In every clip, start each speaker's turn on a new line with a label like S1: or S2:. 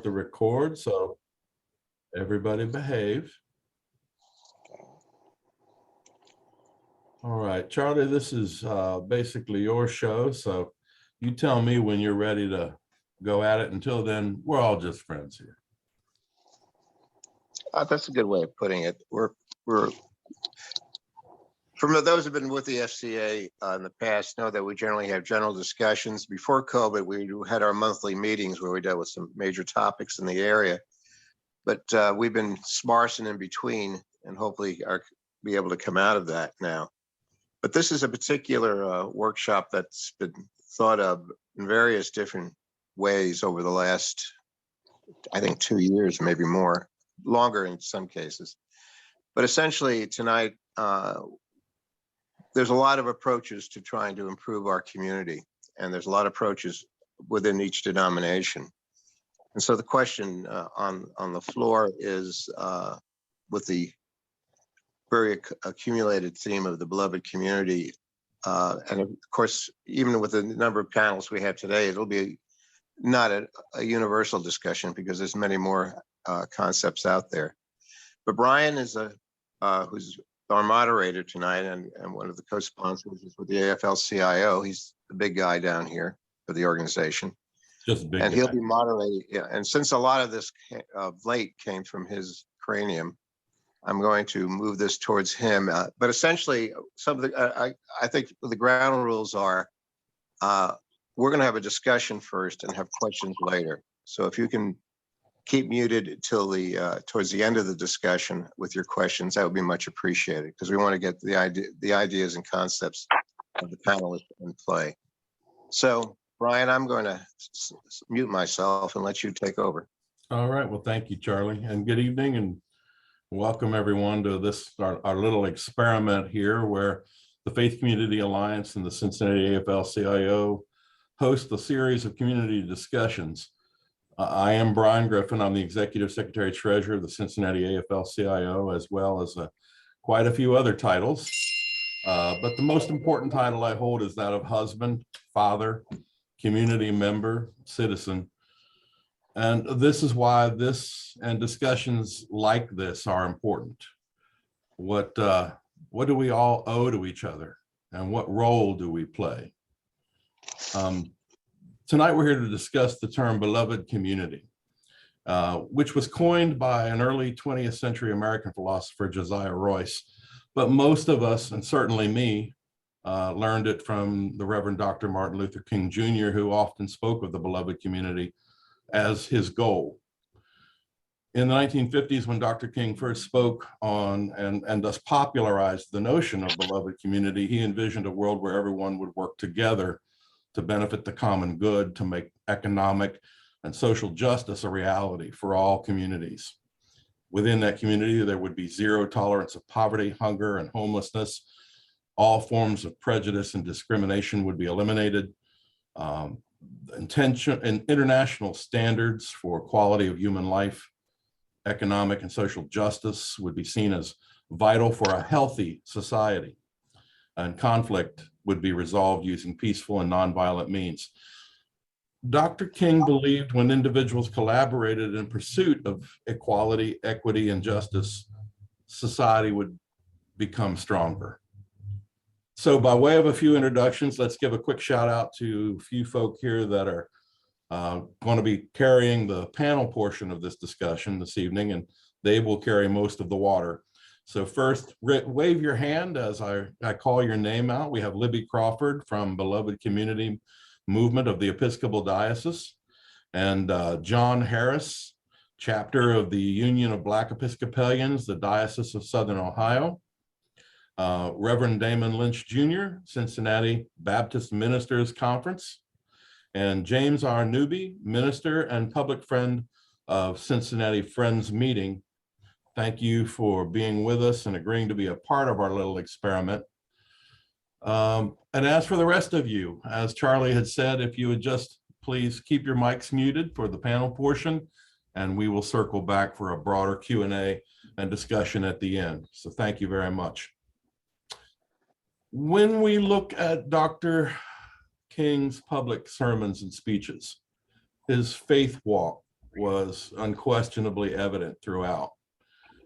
S1: to record, so everybody behave. All right, Charlie, this is basically your show, so you tell me when you're ready to go at it. Until then, we're all just friends here.
S2: That's a good way of putting it. We're from those who've been with the FCA in the past know that we generally have general discussions. Before COVID, we had our monthly meetings where we dealt with some major topics in the area, but we've been sparse and in between, and hopefully be able to come out of that now. But this is a particular workshop that's been thought of in various different ways over the last, I think, 2 years, maybe more, longer in some cases. But essentially tonight, there's a lot of approaches to trying to improve our community, and there's a lot of approaches within each denomination. And so the question on the floor is, with the very accumulated theme of the beloved community, and of course, even with the number of panels we have today, it'll be not a universal discussion because there's many more concepts out there. But Brian is who's our moderator tonight, and one of the co-sponsors is with the AFL-CIO. He's the big guy down here for the organization.
S1: Just big.
S2: And he'll be moderating. Yeah. And since a lot of this late came from his cranium, I'm going to move this towards him. But essentially, some of the I think the ground rules are we're going to have a discussion first and have questions later. So if you can keep muted till towards the end of the discussion with your questions, that would be much appreciated, because we want to get the ideas and concepts of the panelists in play. So Brian, I'm going to mute myself and let you take over.
S1: All right. Well, thank you, Charlie, and good evening, and welcome everyone to this our little experiment here, where the Faith Community Alliance and the Cincinnati AFL-CIO host a series of community discussions. I am Brian Griffin. I'm the Executive Secretary Treasurer of the Cincinnati AFL-CIO, as well as quite a few other titles. But the most important title I hold is that of husband, father, community member, citizen. And this is why this and discussions like this are important. What do we all owe to each other, and what role do we play? Tonight, we're here to discuss the term beloved community, which was coined by an early 20th century American philosopher, Josiah Royce. But most of us, and certainly me, learned it from the Reverend Dr. Martin Luther King Jr., who often spoke of the beloved community as his goal. In the 1950s, when Dr. King first spoke on and thus popularized the notion of beloved community, he envisioned a world where everyone would work together to benefit the common good, to make economic and social justice a reality for all communities. Within that community, there would be zero tolerance of poverty, hunger, and homelessness. All forms of prejudice and discrimination would be eliminated. Intention and international standards for quality of human life, economic and social justice would be seen as vital for a healthy society, and conflict would be resolved using peaceful and nonviolent means. Dr. King believed when individuals collaborated in pursuit of equality, equity, and justice, society would become stronger. So by way of a few introductions, let's give a quick shout out to a few folk here that are going to be carrying the panel portion of this discussion this evening, and they will carry most of the water. So first, wave your hand as I call your name out. We have Libby Crawford from Beloved Community Movement of the Episcopal Diocese, and John Harris, chapter of the Union of Black Episcopalians, the Diocese of Southern Ohio. Reverend Damon Lynch Jr., Cincinnati Baptist Ministers Conference, and James R. Newby, minister and public friend of Cincinnati Friends Meeting. Thank you for being with us and agreeing to be a part of our little experiment. And as for the rest of you, as Charlie had said, if you would just please keep your mics muted for the panel portion, and we will circle back for a broader Q&A and discussion at the end. So thank you very much. When we look at Dr. King's public sermons and speeches, his faith walk, was unquestionably evident throughout.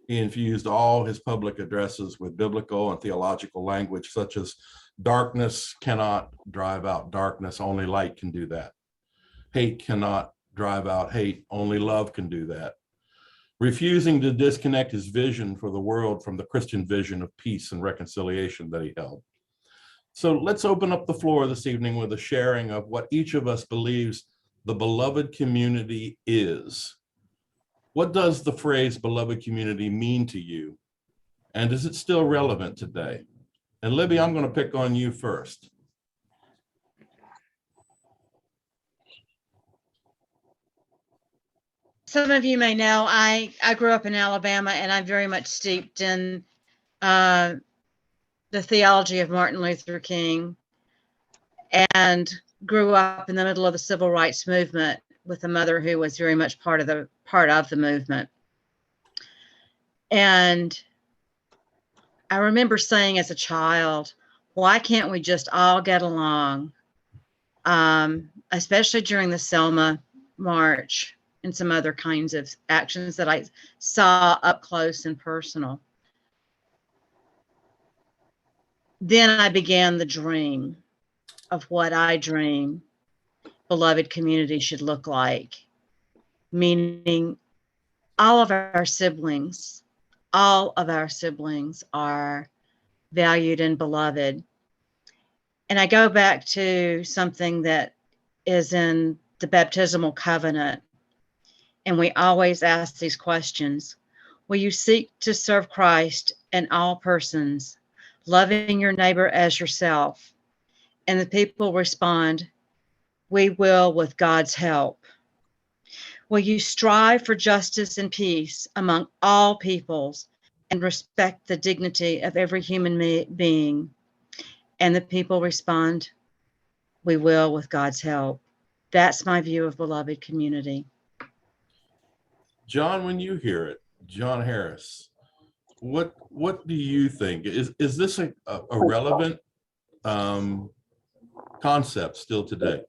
S1: He infused all his public addresses with biblical and theological language, such as darkness cannot drive out darkness, only light can do that. Hate cannot drive out hate, only love can do that. Refusing to disconnect his vision for the world from the Christian vision of peace and reconciliation that he held. So let's open up the floor this evening with a sharing of what each of us believes the beloved community is. What does the phrase beloved community mean to you? And is it still relevant today? And Libby, I'm going to pick on you first.
S3: Some of you may know I grew up in Alabama, and I'm very much steeped in the theology of Martin Luther King, and grew up in the middle of the civil rights movement with a mother who was very much part of the movement. And I remember saying as a child, why can't we just all get along? Especially during the Selma March and some other kinds of actions that I saw up close and personal. Then I began the dream of what I dream beloved community should look like, meaning all of our siblings are valued and beloved. And I go back to something that is in the baptismal covenant. And we always ask these questions. Will you seek to serve Christ and all persons, loving your neighbor as yourself? And the people respond, we will with God's help. Will you strive for justice and peace among all peoples and respect the dignity of every human being? And the people respond, we will with God's help. That's my view of beloved community.
S1: John, when you hear it, John Harris, what do you think? Is this a relevant concept still today?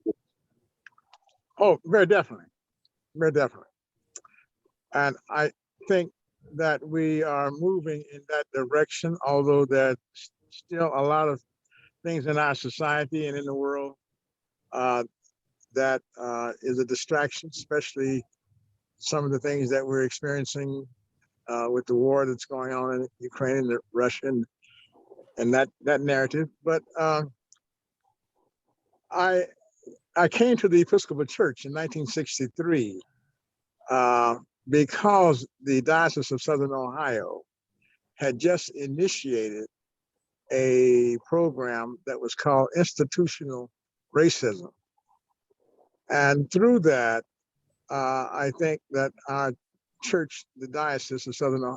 S4: Oh, very definitely. Very definitely. And I think that we are moving in that direction, although there's still a lot of things in our society and in the world that is a distraction, especially some of the things that we're experiencing with the war that's going on in Ukraine and the Russian and that narrative. But I came to the Episcopal Church in 1963 because the Diocese of Southern Ohio had just initiated a program that was called institutional racism. And through that, I think that our church, the Diocese of Southern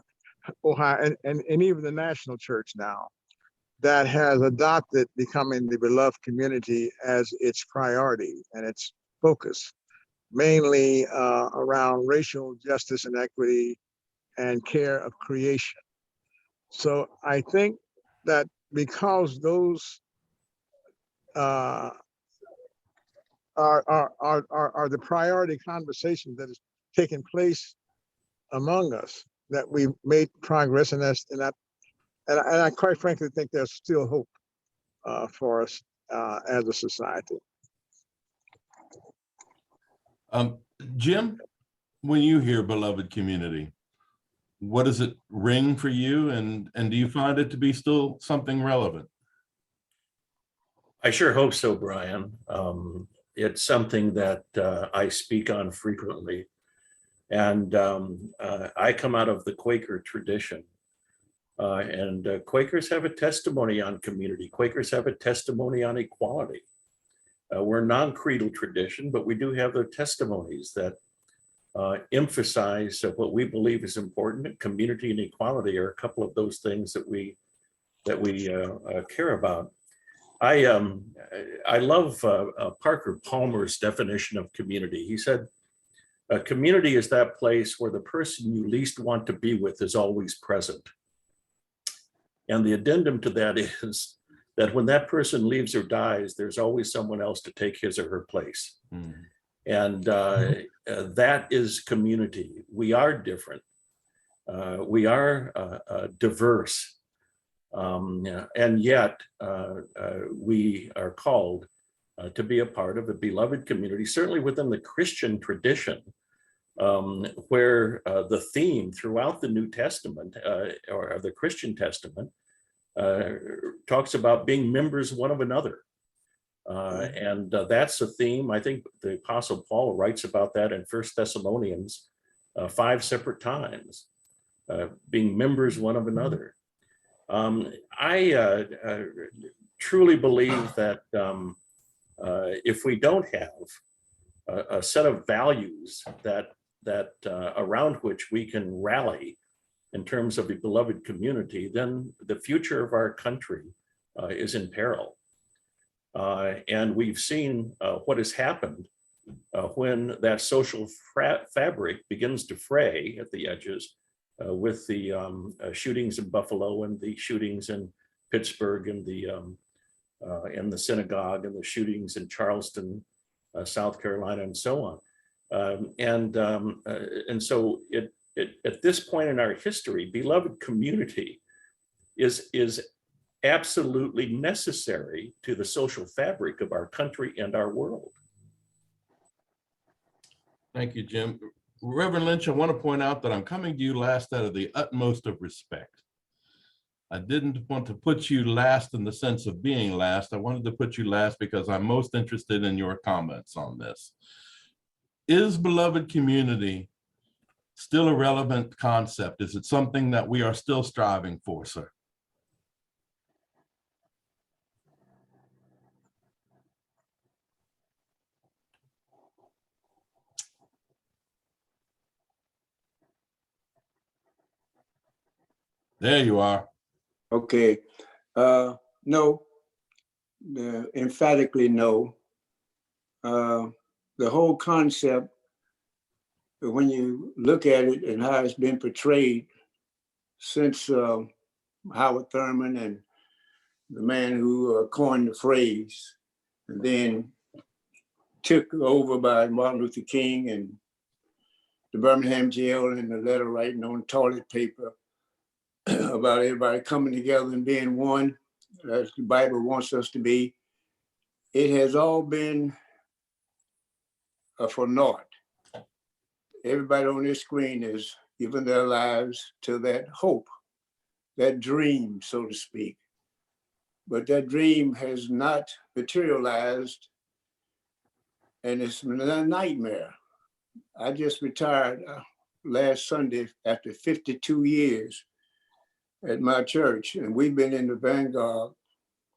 S4: Ohio, and even the national church now, that has adopted becoming the beloved community as its priority and its focus, mainly around racial justice and equity and care of creation. So I think that because those are the priority conversations that is taking place among us, that we've made progress, and I quite frankly think there's still hope for us as a society.
S1: Jim, when you hear beloved community, what does it ring for you, and do you find it to be still something relevant?
S5: I sure hope so, Brian. It's something that I speak on frequently. And I come out of the Quaker tradition. And Quakers have a testimony on community. Quakers have a testimony on equality. We're a non-creedal tradition, but we do have the testimonies that emphasize what we believe is important. Community and equality are a couple of those things that we care about. I love Parker Palmer's definition of community. He said, a community is that place where the person you least want to be with is always present. And the addendum to that is that when that person leaves or dies, there's always someone else to take his or her place. Mm. And that is community. We are different. We are diverse. And yet we are called to be a part of a beloved community, certainly within the Christian tradition, where the theme throughout the New Testament or the Christian Testament talks about being members one of another. And that's a theme. I think the Apostle Paul writes about that in 1 Thessalonians 5 separate times, being members one of another. I truly believe that if we don't have a set of values that around which we can rally in terms of a beloved community, then the future of our country is in peril. And we've seen what has happened when that social fabric begins to fray at the edges with the shootings in Buffalo and the shootings in Pittsburgh and the synagogue and the shootings in Charleston, South Carolina, and so on. And so at this point in our history, beloved community is absolutely necessary to the social fabric of our country and our world.
S1: Thank you, Jim. Reverend Lynch, I want to point out that I'm coming to you last out of the utmost of respect. I didn't want to put you last in the sense of being last. I wanted to put you last because I'm most interested in your comments on this. Is beloved community still a relevant concept? Is it something that we are still striving for, sir? There you are.
S6: Okay. No, emphatically no. The whole concept, when you look at it and how it's been portrayed since Howard Thurman and the man who coined the phrase, and then took over by Martin Luther King and the Birmingham jail and the letter writing on toilet paper about everybody coming together and being one, as the Bible wants us to be. It has all been for naught. Everybody on this screen is giving their lives to that hope, that dream, so to speak. But that dream has not materialized, and it's been a nightmare. I just retired last Sunday after 52 years at my church, and we've been in the vanguard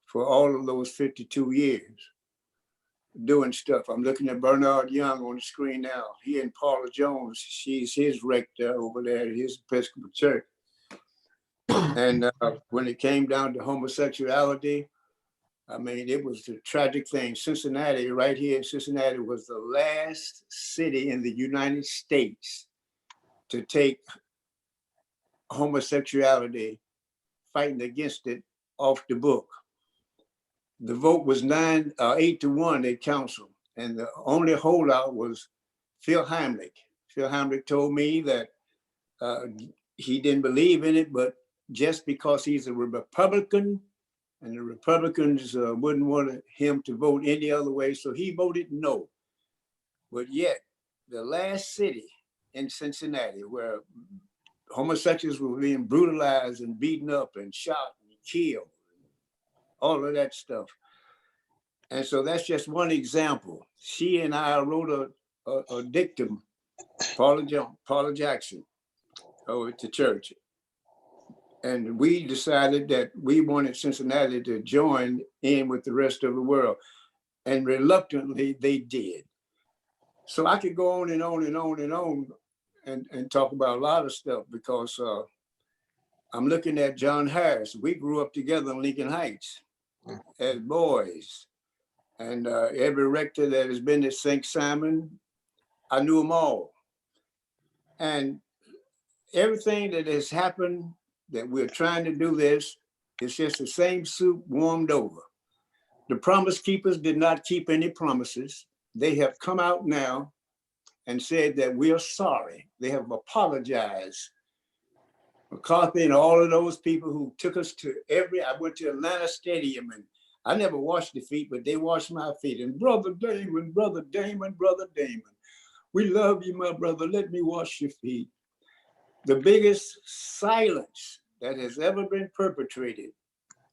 S6: for all of those 52 years doing stuff. I'm looking at Bernard Young on the screen now. He and Paula Jones, she's his rector over there at his Episcopal church. And when it came down to homosexuality, I mean, it was a tragic thing. Cincinnati, right here in Cincinnati, was the last city in the United States to take homosexuality, fighting against it, off the book. The vote was 8-1 at council, and the only holdout was Phil Heimlich. Phil Heimlich told me that he didn't believe in it, but just because he's a Republican, and the Republicans wouldn't want him to vote any other way, so he voted no. But yet, the last city in Cincinnati where homosexuals were being brutalized and beaten up and shot and killed, all of that stuff. And so that's just one example. She and I wrote a dictum, Paula Jackson, over at the church. And we decided that we wanted Cincinnati to join in with the rest of the world. And reluctantly, they did. So I could go on and on and on and on and talk about a lot of stuff, because I'm looking at John Harris. We grew up together in Lincoln Heights as boys. And every rector that has been at St. Simon, I knew them all. And everything that has happened, that we're trying to do this, it's just the same soup warmed over. The Promise Keepers did not keep any promises. they have come out now and said that we are sorry. They have apologized. McCarthy and all of those people who took us to I went to Atlanta Stadium, and I never washed the feet, but they washed my feet. And Brother Damon, Brother Damon, Brother Damon, we love you, my brother. Let me wash your feet. The biggest silence that has ever been perpetrated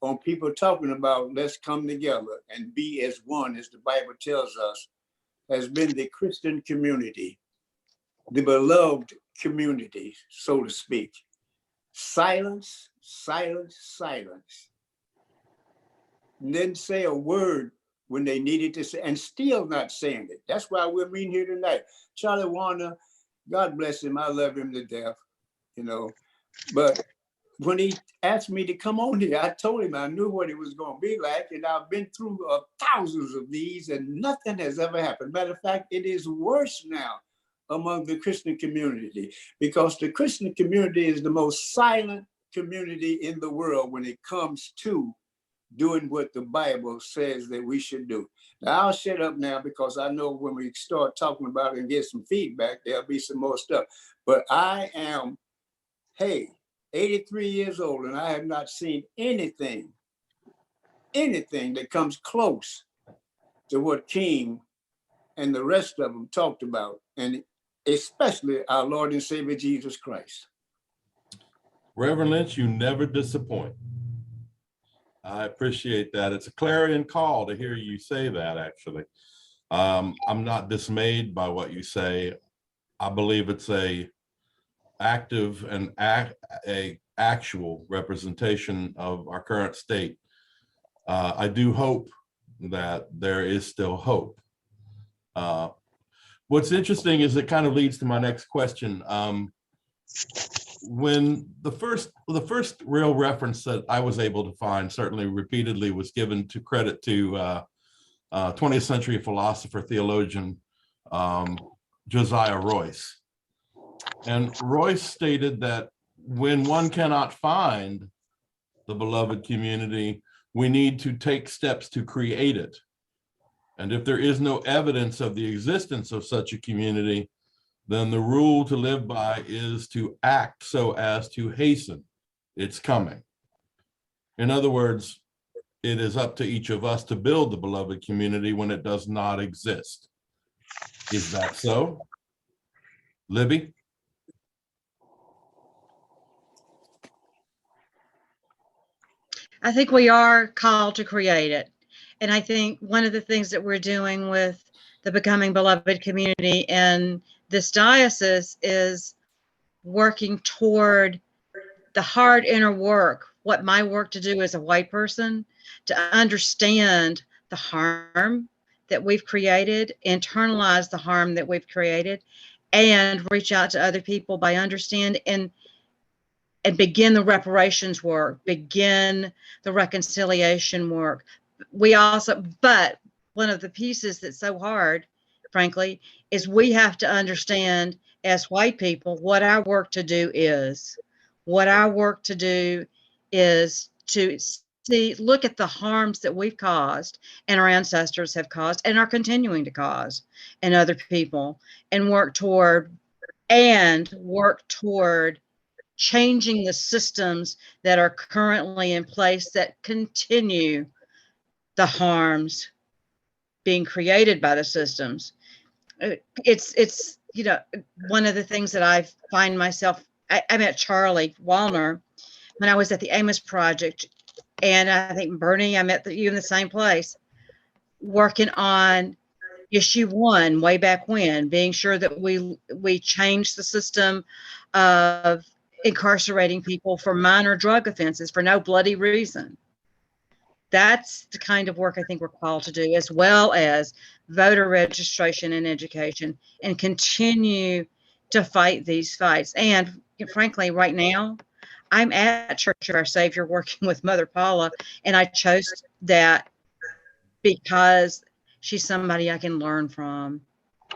S6: on people talking about let's come together and be as one, as the Bible tells us, has been the Christian community, the beloved community, so to speak. Silence, silence, silence. Didn't say a word when they needed to say, and still not saying it. That's why we're meeting here tonight. Charlie Warner, God bless him, I love him to death, you know. But when he asked me to come on here, I told him I knew what it was going to be like, and I've been through thousands of these, and nothing has ever happened. Matter of fact, it is worse now among the Christian community, because the Christian community is the most silent community in the world when it comes to doing what the Bible says that we should do. Now, I'll shut up now, because I know when we start talking about it and get some feedback, there'll be some more stuff. But I am, 83 years old, and I have not seen anything that comes close to what King and the rest of them talked about, and especially our Lord and Savior, Jesus Christ.
S1: Reverend Lynch, you never disappoint. I appreciate that. It's a clarion call to hear you say that, actually. I'm not dismayed by what you say. I believe it's a active and actual representation of our current state. I do hope that there is still hope. What's interesting is it kind of leads to my next question. When the first real reference that I was able to find, certainly repeatedly, was given to credit to 20th century philosopher, theologian, Josiah Royce. And Royce stated that when one cannot find the beloved community, we need to take steps to create it. And if there is no evidence of the existence of such a community, then the rule to live by is to act so as to hasten its coming. In other words, it is up to each of us to build the beloved community when it does not exist. Is that so? Libby?
S3: I think we are called to create it. And I think one of the things that we're doing with the Becoming Beloved community in this diocese is working toward the hard inner work, what my work to do as a white person, to understand the harm that we've created, internalize the harm that we've created, and reach out to other people by understanding and begin the reparations work, begin the reconciliation work. But one of the pieces that's so hard, frankly, is we have to understand as white people what our work to do is. What our work to do is to look at the harms that we've caused and our ancestors have caused and are continuing to cause in other people, and work toward changing the systems that are currently in place that continue the harms being created by the systems. It's one of the things that I find myself, I met Charlie Wallner when I was at the Amos Project, and I think Bernie, I met you in the same place, working on issue 1 way back when, being sure that we change the system of incarcerating people for minor drug offenses for no bloody reason. That's the kind of work I think we're called to do, as well as voter registration and education, and continue to fight these fights. And frankly, right now, I'm at Church of Our Savior working with Mother Paula, and I chose that because she's somebody I can learn from,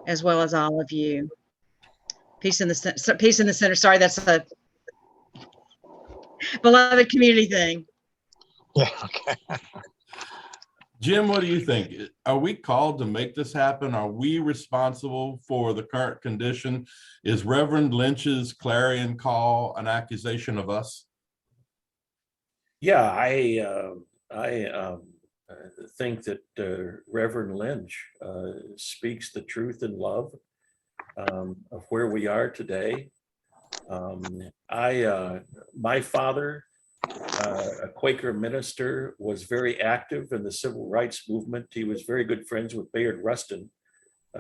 S3: as well as all of you. Peace in the center. Sorry, that's a beloved community thing.
S4: Yeah, okay.
S1: Jim, what do you think? Are we called to make this happen? Are we responsible for the current condition? Is Reverend Lynch's clarion call an accusation of us?
S5: Yeah, I think that Reverend Lynch speaks the truth in love of where we are today. My father, a Quaker minister, was very active in the civil rights movement. He was very good friends with Bayard Rustin.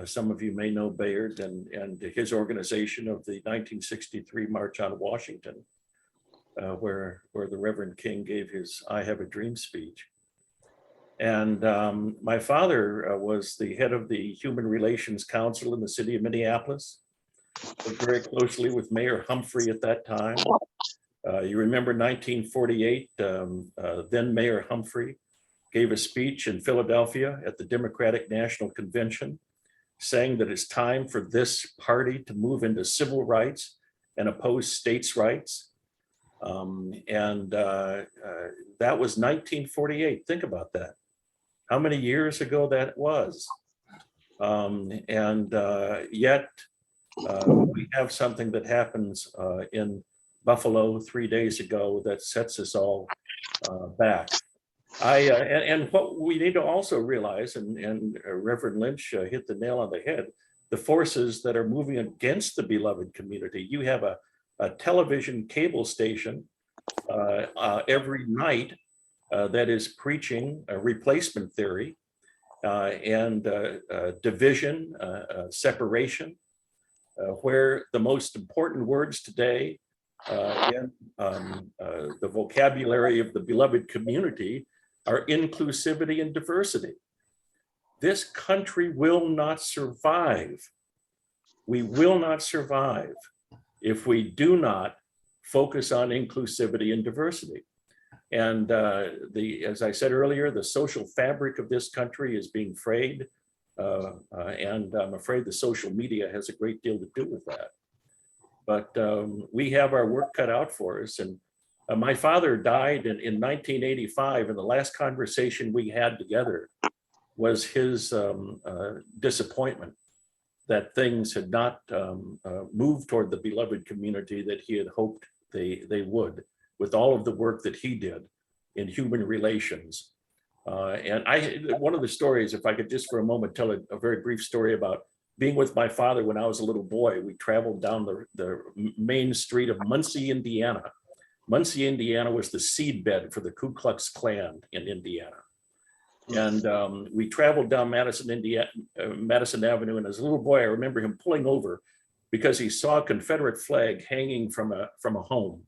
S5: Some of you may know Bayard and his organization of the 1963 March on Washington, where the Reverend King gave his "I Have a Dream" speech. And my father was the head of the Human Relations Council in the city of Minneapolis, worked very closely with Mayor Humphrey at that time. You remember 1948, then Mayor Humphrey gave a speech in Philadelphia at the Democratic National Convention, saying that it's time for this party to move into civil rights and oppose states' rights. That was 1948. Think about that. How many years ago that was. Yet we have something that happens in Buffalo 3 days ago that sets us all back. And what we need to also realize, and Reverend Lynch hit the nail on the head, the forces that are moving against the beloved community. You have a television cable station every night that is preaching a replacement theory and division, separation, where the most important words today in the vocabulary of the beloved community are inclusivity and diversity. This country will not survive. We will not survive if we do not focus on inclusivity and diversity. And as I said earlier, the social fabric of this country is being frayed. And I'm afraid the social media has a great deal to do with that. But we have our work cut out for us. And my father died in 1985, and the last conversation we had together was his disappointment that things had not moved toward the beloved community that he had hoped they would, with all of the work that he did in human relations. One of the stories, if I could just for a moment tell a very brief story about being with my father when I was a little boy. We traveled down the main street of Muncie, Indiana. Muncie, Indiana was the seedbed for the Ku Klux Klan in Indiana. And we traveled down Madison Avenue, and as a little boy, I remember him pulling over because he saw a Confederate flag hanging from a home.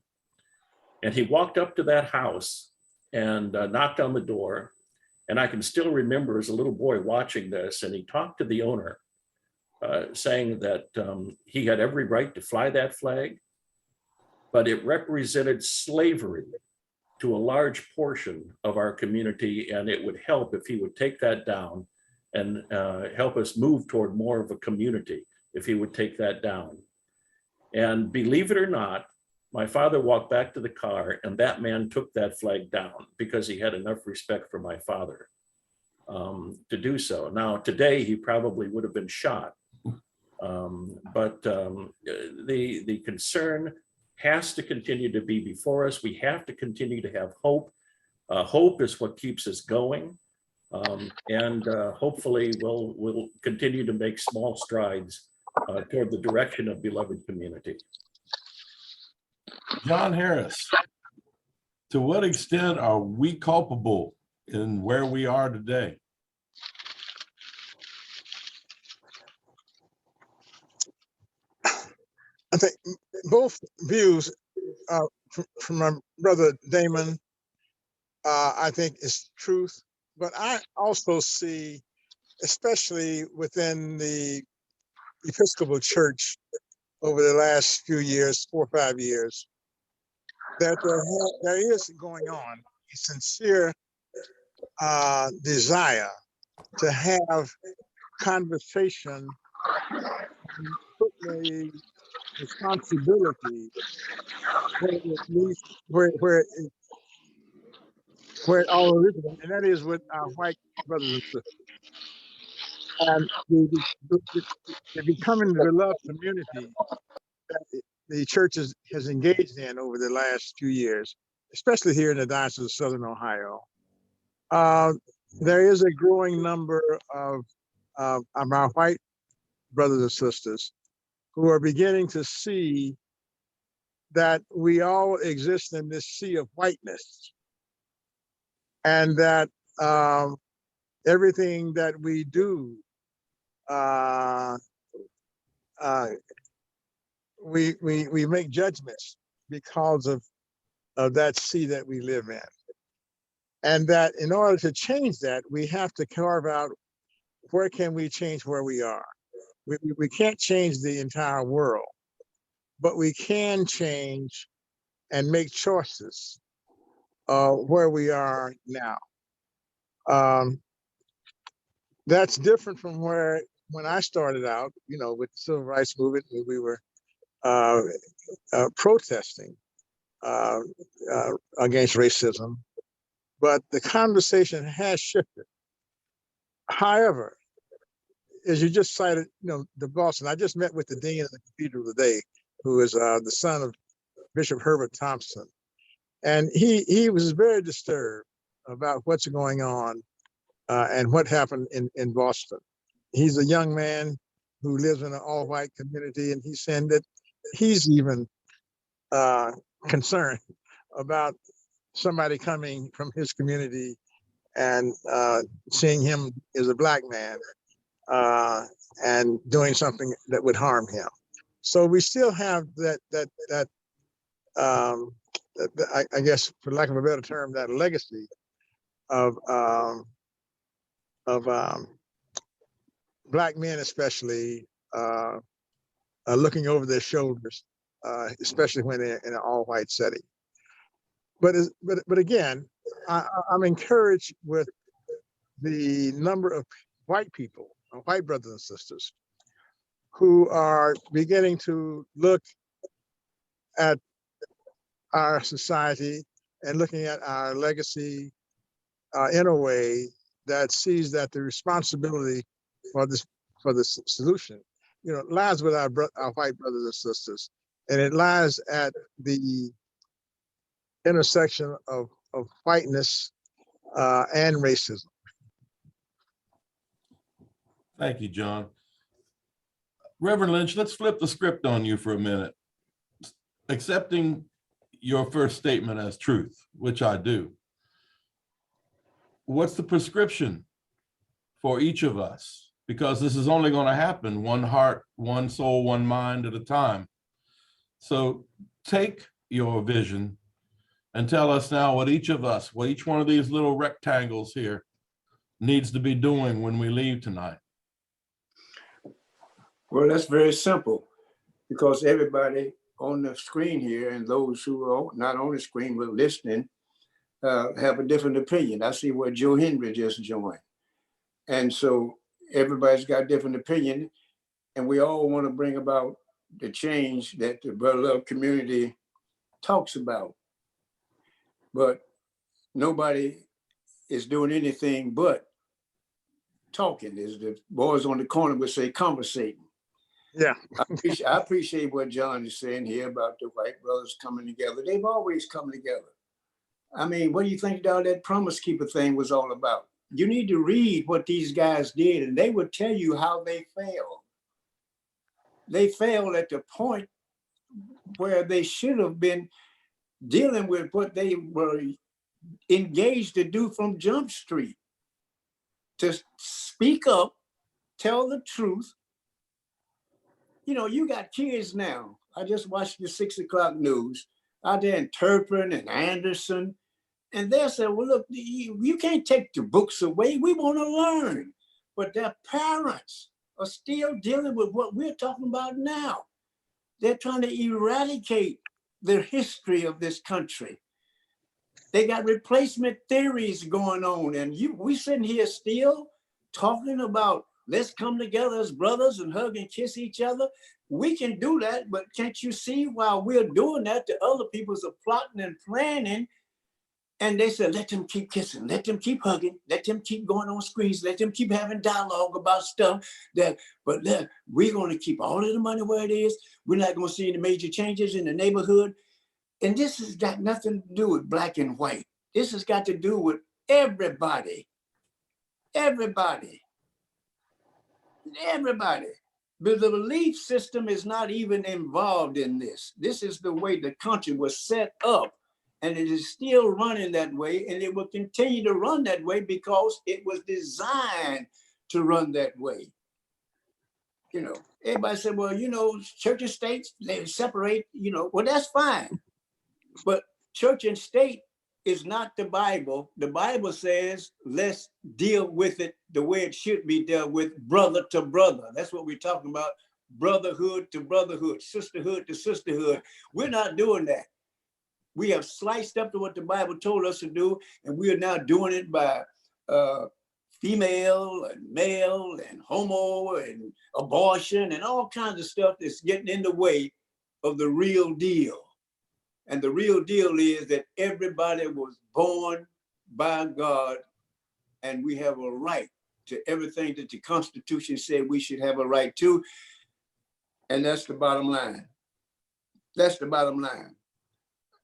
S5: And he walked up to that house and knocked on the door. And I can still remember as a little boy watching this, and he talked to the owner, saying that he had every right to fly that flag, but it represented slavery to a large portion of our community, and it would help if he would take that down and help us move toward more of a community if he would take that down. And believe it or not, my father walked back to the car, and that man took that flag down because he had enough respect for my father to do so. Now, today, he probably would have been shot. But the concern has to continue to be before us. We have to continue to have hope. Hope is what keeps us going. And hopefully we'll continue to make small strides toward the direction of beloved community.
S1: John Harris, to what extent are we culpable in where we are today?
S4: I think both views from my brother Damon, I think is truth. But I also see, especially within the Episcopal Church over the last few years, 4 or 5 years, that there is going on a sincere desire to have conversation, put the responsibility where it all originated, and that is with our white brothers and sisters. And the becoming the beloved community that the church has engaged in over the last few years, especially here in the Diocese of Southern Ohio. There is a growing number of our white brothers and sisters who are beginning to see that we all exist in this sea of whiteness, and that everything that we do, we make judgments because of that sea that we live in. And that in order to change that, we have to carve out where can we change where we are. We can't change the entire world, but we can change and make choices where we are now. That's different from when I started out, with the civil rights movement, we were protesting against racism, but the conversation has shifted. However, as you just cited, the Boston, I just met with the dean of the cathedral today, who is the son of Bishop Herbert Thompson. And he was very disturbed about what's going on and what happened in Boston. He's a young man who lives in an all-white community, and he's saying that he's even concerned about somebody coming from his community and seeing him as a Black man and doing something that would harm him. So we still have that I guess, for lack of a better term, that legacy of Black men, especially looking over their shoulders, especially when they're in an all-white setting. But again, I'm encouraged with the number of white people, white brothers and sisters, who are beginning to look at our society and looking at our legacy in a way that sees that the responsibility for the solution, lies with our white brothers and sisters, and it lies at the intersection of whiteness and racism.
S1: Thank you, John. Reverend Lynch, let's flip the script on you for a minute. Accepting your first statement as truth, which I do, what's the prescription for each of us? Because this is only going to happen one heart, one soul, one mind at a time. So take your vision and tell us now what each of us, what each one of these little rectangles here needs to be doing when we leave tonight.
S6: Well, that's very simple, because everybody on the screen here and those who are not on the screen but listening have a different opinion. I see where Joe Henry just joined. And so everybody's got a different opinion, and we all want to bring about the change that the Brother Love community talks about. But nobody is doing anything but talking, as the boys on the corner would say, conversating.
S4: Yeah.
S6: I appreciate what John is saying here about the white brothers coming together. They've always come together. I mean, what do you think that Promise Keeper thing was all about? You need to read what these guys did, and they would tell you how they failed. They failed at the point where they should have been dealing with what they were engaged to do from Jump Street, to speak up, tell the truth. You got kids now. I just watched the 6 o'clock news out there in Turpin and Anderson. And they said, well, look, you can't take the books away. We want to learn. But their parents are still dealing with what we're talking about now. They're trying to eradicate the history of this country. They got replacement theories going on. And we sitting here still talking about let's come together as brothers and hug and kiss each other. We can do that, but can't you see while we're doing that, the other people's are plotting and planning And they said, let them keep kissing, let them keep hugging, let them keep going on screens, let them keep having dialogue about stuff but we're going to keep all of the money where it is. We're not going to see any major changes in the neighborhood. And this has got nothing to do with black and white. This has got to do with everybody. Everybody. But the belief system is not even involved in this. This is the way the country was set up. And it is still running that way, and it will continue to run that way because it was designed to run that way. You know, everybody said, well, you know, church and state, they separate, you know, well, that's fine. But church and state is not the Bible. The Bible says, let's deal with it the way it should be dealt with, brother to brother. That's what we're talking about, brotherhood to brotherhood, sisterhood to sisterhood. We're not doing that. We have sliced up to what the Bible told us to do, and we are now doing it by female and male and homo and abortion and all kinds of stuff that's getting in the way of the real deal. And the real deal is that everybody was born by God, and we have a right to everything that the Constitution said we should have a right to. And that's the bottom line. That's the bottom line.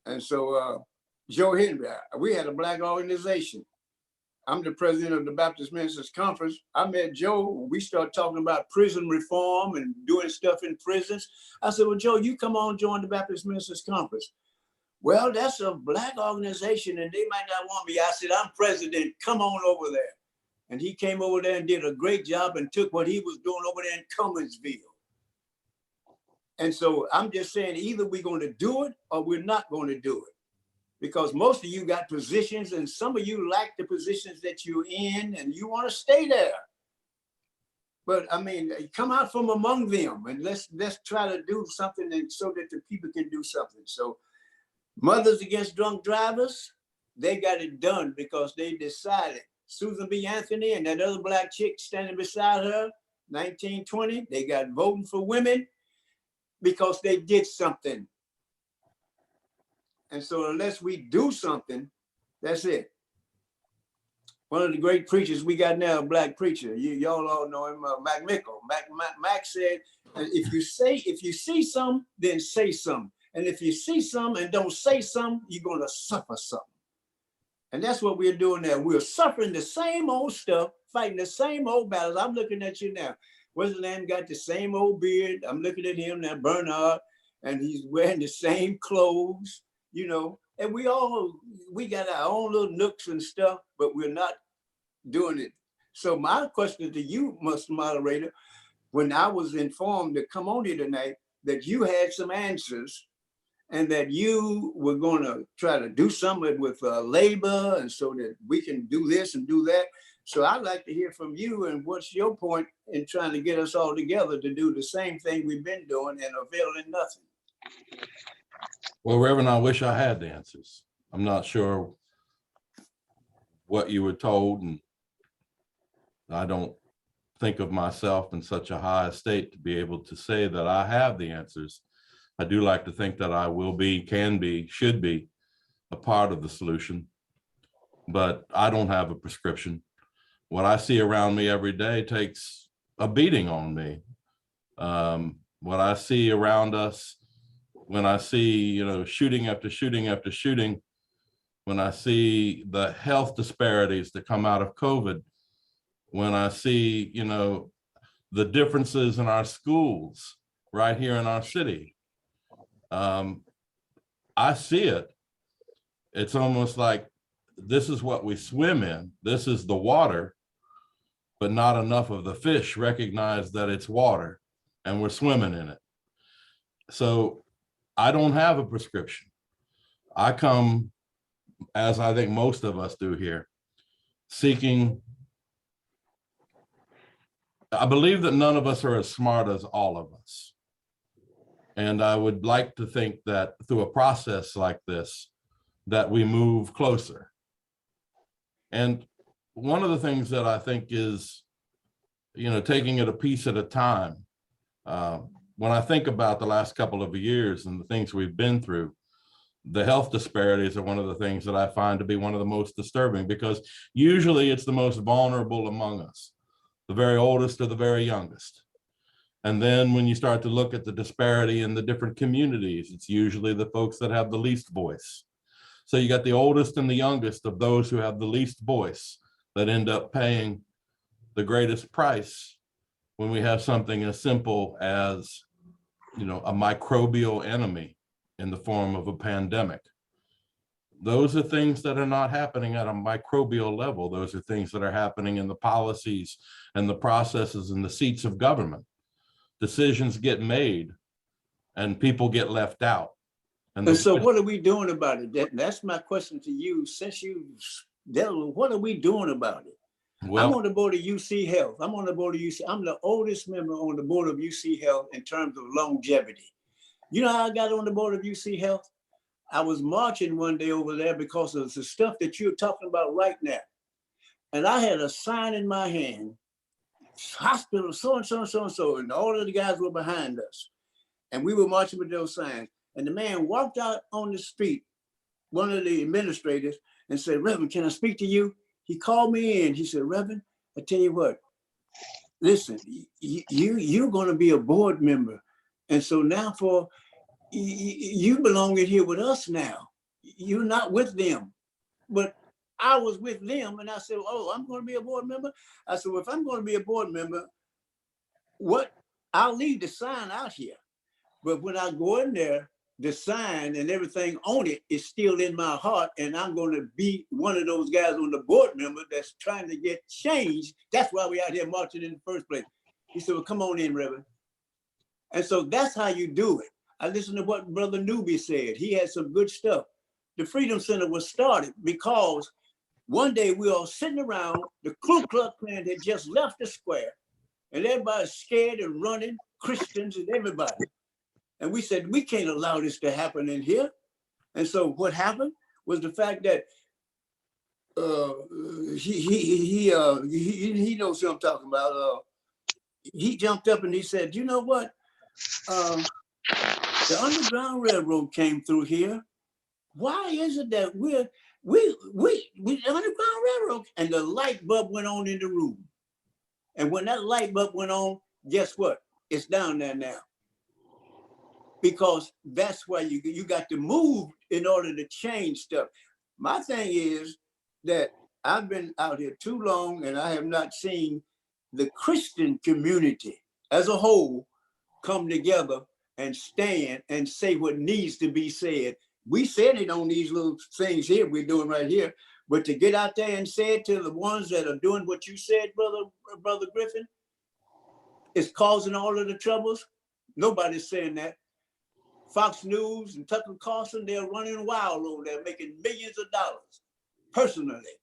S6: And so Joe Henry, we had a black organization. I'm the president of the Baptist Ministers Conference. I met Joe when we started talking about prison reform and doing stuff in prisons. I said, well, Joe, you come on, join the Baptist Ministers Conference. Well, that's a black organization and they might not want me. I said, I'm president, come on over there. And he came over there and did a great job and took what he was doing over there in Cumminsville. And so I'm just saying, either we're going to do it or we're not going to do it. Because most of you got positions and some of you like the positions that you're in and you want to stay there. But I mean, come out from among them and let's try to do something so that the people can do something. So Mothers Against Drunk Drivers, they got it done because they decided. Susan B. Anthony and that other black chick standing beside her, 1920, they got voting for women because they did something. And so unless we do something, that's it. One of the great preachers we got now, a black preacher, y'all all know him, Mac Mickle. Mac said, if you see some, then say some. And if you see some and don't say some, you're gonna suffer something. And that's what we're doing now. We're suffering the same old stuff, fighting the same old battles. I'm looking at you now. Wesleyan got the same old beard. I'm looking at him now, Bernard, and he's wearing the same clothes, you know. And we got our own little nooks and stuff, but we're not doing it. So my question to you, Mr. Moderator, when I was informed to come on here tonight, that you had some answers and that you were going to try to do something with labor and so that we can do this and do that. So I'd like to hear from you and what's your point in trying to get us all together to do the same thing we've been doing and availing nothing.
S1: Well, Reverend, I wish I had the answers. I'm not sure what you were told, and I don't think of myself in such a high estate to be able to say that I have the answers. I do like to think that I will be, can be, should be a part of the solution, but I don't have a prescription. What I see around me every day takes a beating on me. What I see around us, when I see, shooting after shooting after shooting, when I see the health disparities that come out of COVID, when I see, the differences in our schools right here in our city, I see it. It's almost like this is what we swim in. This is the water, but not enough of the fish recognize that it's water and we're swimming in it. So I don't have a prescription. I come, as I think most of us do here, seeking. I believe that none of us are as smart as all of us. And I would like to think that through a process like this, that we move closer. And one of the things that I think is, taking it a piece at a time. When I think about the last couple of years and the things we've been through, the health disparities are one of the things that I find to be one of the most disturbing, because usually it's the most vulnerable among us, the very oldest to the very youngest. And then when you start to look at the disparity in the different communities, it's usually the folks that have the least voice. So you got the oldest and the youngest of those who have the least voice that end up paying the greatest price when we have something as simple as, you know, a microbial enemy in the form of a pandemic. Those are things that are not happening at a microbial level. Those are things that are happening in the policies and the processes and the seats of government. Decisions get made and people get left out.
S6: And so what are we doing about it? That's my question to you. Since you dealt with, what are we doing about it?
S1: Well,
S6: I'm on the board of UC Health. I'm on the board of UC. I'm the oldest member on the board of UC Health in terms of longevity. You know how I got on the board of UC Health? I was marching one day over there because of the stuff that you're talking about right now. And I had a sign in my hand, hospital, so and so and so and so, and all of the guys were behind us. And we were marching with those signs. And the man walked out on the street, one of the administrators, and said, "Reverend, can I speak to you?" He called me in. He said, "Reverend, I tell you what, listen, you're going to be a board member. And so now you belong in here with us now. You're not with them." But I was with them, and I said, "Oh, I'm going to be a board member." I said, "Well, if I'm going to be a board member, I'll leave the sign out here. But when I go in there, the sign and everything on it is still in my heart, and I'm going to be one of those guys on the board member that's trying to get changed. That's why we out here marching in the first place." He said, "Well, come on in, Reverend." And so that's how you do it. I listened to what Brother Newby said. He had some good stuff. The Freedom Center was started because one day we were sitting around, the Ku Klux Klan had just left the square, and everybody's scared and running, Christians and everybody. And we said, we can't allow this to happen in here. And so what happened was the fact that he knows what I'm talking about. He jumped up and he said, "You know what? The Underground Railroad came through here. Why is it that we the Underground Railroad?" And the light bulb went on in the room. And when that light bulb went on, guess what? It's down there now. Because that's why you got to move in order to change stuff. My thing is that I've been out here too long and I have not seen the Christian community as a whole come together and stand and say what needs to be said. We said it on these little things here we're doing right here, but to get out there and say it to the ones that are doing what you said, Brother Griffin, is causing all of the troubles. Nobody's saying that. Fox News and Tucker Carlson, they're running wild over there, making millions of dollars personally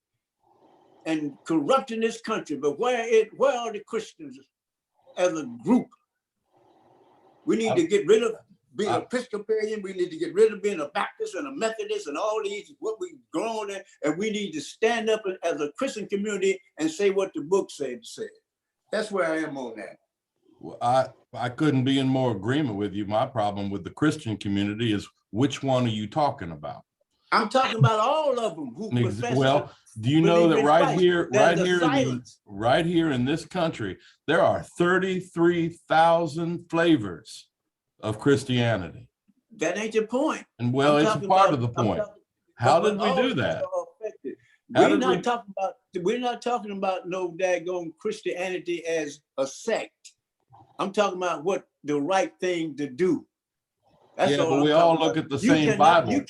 S6: and corrupting this country. But where are the Christians as a group? We need to get rid of being Episcopalian. We need to get rid of being a Baptist and a Methodist and all these, what we've grown in. And we need to stand up as a Christian community and say what the book said. That's where I am on that.
S1: Well, I couldn't be in more agreement with you. My problem with the Christian community is, which one are you talking about?
S6: I'm talking about all of them who profess.
S1: Well, do you know that right here in this country, there are 33,000 flavors of Christianity?
S6: That ain't your point.
S1: And well, it's a part of the point. How did we do that?
S6: We're not talking about no daggone Christianity as a sect. I'm talking about what the right thing to do. That's all.
S1: But we all look at the same Bible.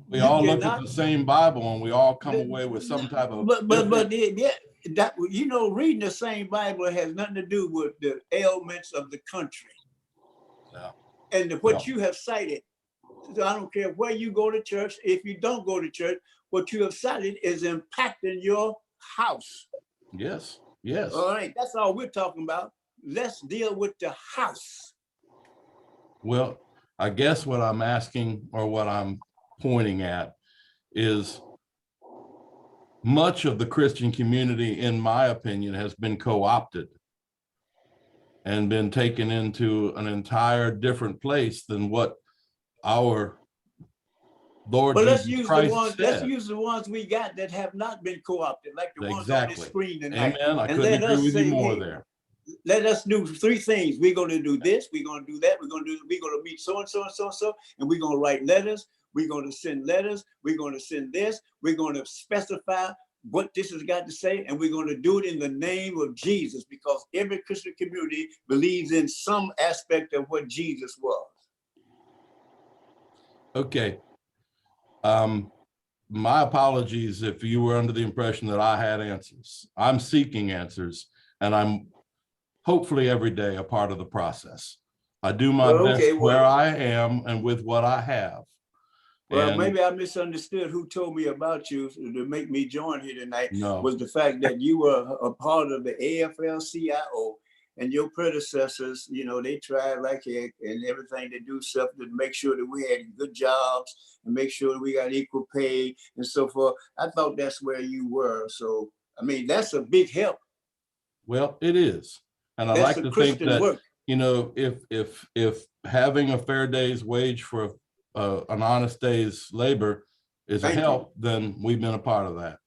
S1: We all look at the same Bible, and we all come away with some type of.
S6: But yeah, that, you know, reading the same Bible has nothing to do with the ailments of the country.
S1: Yeah.
S6: And what you have cited, so I don't care where you go to church. If you don't go to church, what you have cited is impacting your house.
S1: Yes. Yes.
S6: All right. That's all we're talking about. Let's deal with the house.
S1: Well, I guess what I'm asking, or what I'm pointing at, is much of the Christian community, in my opinion, has been co-opted and been taken into an entire different place than what our Lord
S6: But let's
S1: Jesus
S6: use the
S1: Christ
S6: ones, let's
S1: said.
S6: use the ones we got that have not been co-opted, like the ones on this
S1: Exactly.
S6: screen tonight.
S1: Amen. I
S6: And
S1: couldn't
S6: let
S1: agree
S6: us
S1: with you
S6: say,
S1: more
S6: hey,
S1: there.
S6: let us do 3 things. We're going to do this, we're going to do that, we're going to meet so and so and so and so, and we're going to write letters, we're going to send letters, we're going to send this, we're going to specify what this has got to say, and we're going to do it in the name of Jesus, because every Christian community believes in some aspect of what Jesus was.
S1: Okay. My apologies if you were under the impression that I had answers. I'm seeking answers, and I'm hopefully every day a part of the process. I do my
S6: Well,
S1: best
S6: okay,
S1: where
S6: well,
S1: I am and with what I have.
S6: well,
S1: And
S6: maybe I misunderstood who told me about you to make me join here tonight.
S1: no,
S6: Was the fact that you were a part of the AFL-CIO, and your predecessors, you know, they tried like heck and everything to do stuff to make sure that we had good jobs and make sure that we got equal pay and so forth. I thought that's where you were. So, I mean, that's a big help.
S1: well, it is. And I
S6: That's
S1: like
S6: a
S1: to think
S6: Christian
S1: that,
S6: work.
S1: you know, if having a fair day's wage for an honest day's labor is a
S6: Thank you.
S1: help, then we've been a part of that.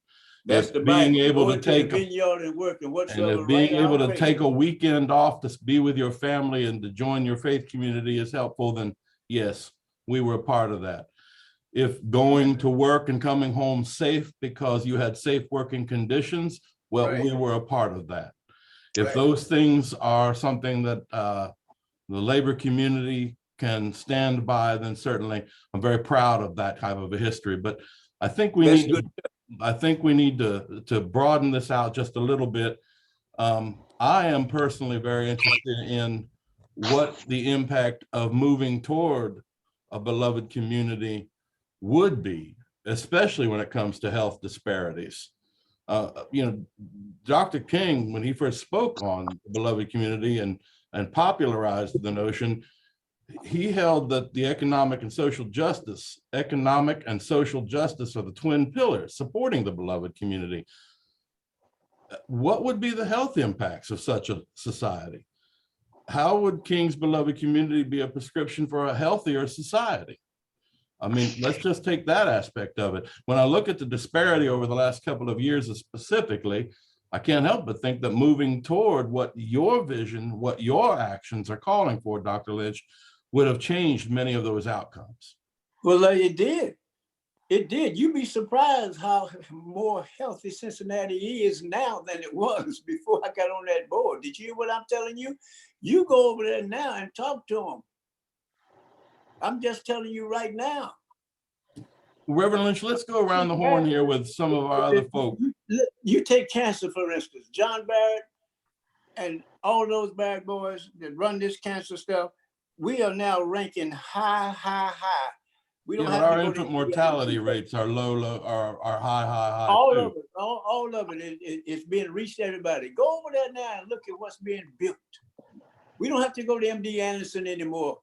S6: That's
S1: If
S6: the
S1: being
S6: Bible.
S1: able
S6: Go
S1: to
S6: into the
S1: take
S6: vineyard and work, and
S1: and
S6: whatsoever
S1: if being
S6: right
S1: able
S6: our
S1: to
S6: pay.
S1: take a weekend off to be with your family and to join your faith community is helpful, then yes, we were a part of that. If going to work and coming home safe because you had safe working conditions, well,
S6: Right.
S1: we were a part of that. If
S6: Right.
S1: those things are something that the labor community can stand by, then certainly I'm very proud of that type of a history. But I think we
S6: That's
S1: need
S6: good.
S1: to broaden this out just a little bit. I am personally very interested in what the impact of moving toward a beloved community would be, especially when it comes to health disparities. You know, Dr. King, when he first spoke on the beloved community and popularized the notion, he held that the economic and social justice are the twin pillars supporting the beloved community. What would be the health impacts of such a society? How would King's beloved community be a prescription for a healthier society? I mean, let's just take that aspect of it. When I look at the disparity over the last couple of years specifically, I can't help but think that moving toward what your vision, what your actions are calling for, Dr. Lynch, would have changed many of those outcomes.
S6: Well, it did. It did. You'd be surprised how more healthy Cincinnati is now than it was before I got on that board. Did you hear what I'm telling you? You go over there now and talk to them. I'm just telling you right now.
S1: Reverend Lynch, let's go around the horn here with some of our other folk.
S6: You take cancer, for instance, John Barrett and all those Barrett boys that run this cancer stuff, we are now ranking high. We don't
S1: Yeah,
S6: have
S1: but
S6: to
S1: our
S6: go
S1: infant
S6: to
S1: mortality rates are low, are high
S6: all
S1: too.
S6: of it, all of it, it's being reached everybody. Go over there now and look at what's being built. We don't have to go to MD Anderson anymore.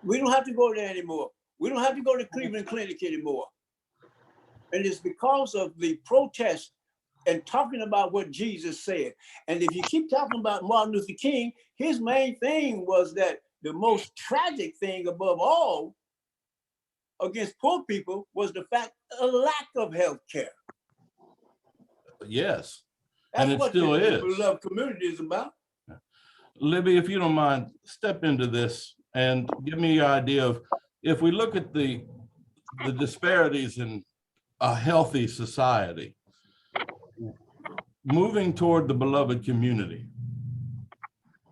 S6: We don't have to go there anymore. We don't have to go to Cleveland Clinic anymore. And it's because of the protest and talking about what Jesus said. And if you keep talking about Martin Luther King, his main thing was that the most tragic thing above all against poor people was the fact of a lack of health care.
S1: Yes,
S6: That's
S1: and it
S6: what
S1: still
S6: the
S1: is.
S6: beloved community is about.
S1: Libby, if you don't mind, step into this and give me your idea of, if we look at the disparities in a healthy society, moving toward the beloved community,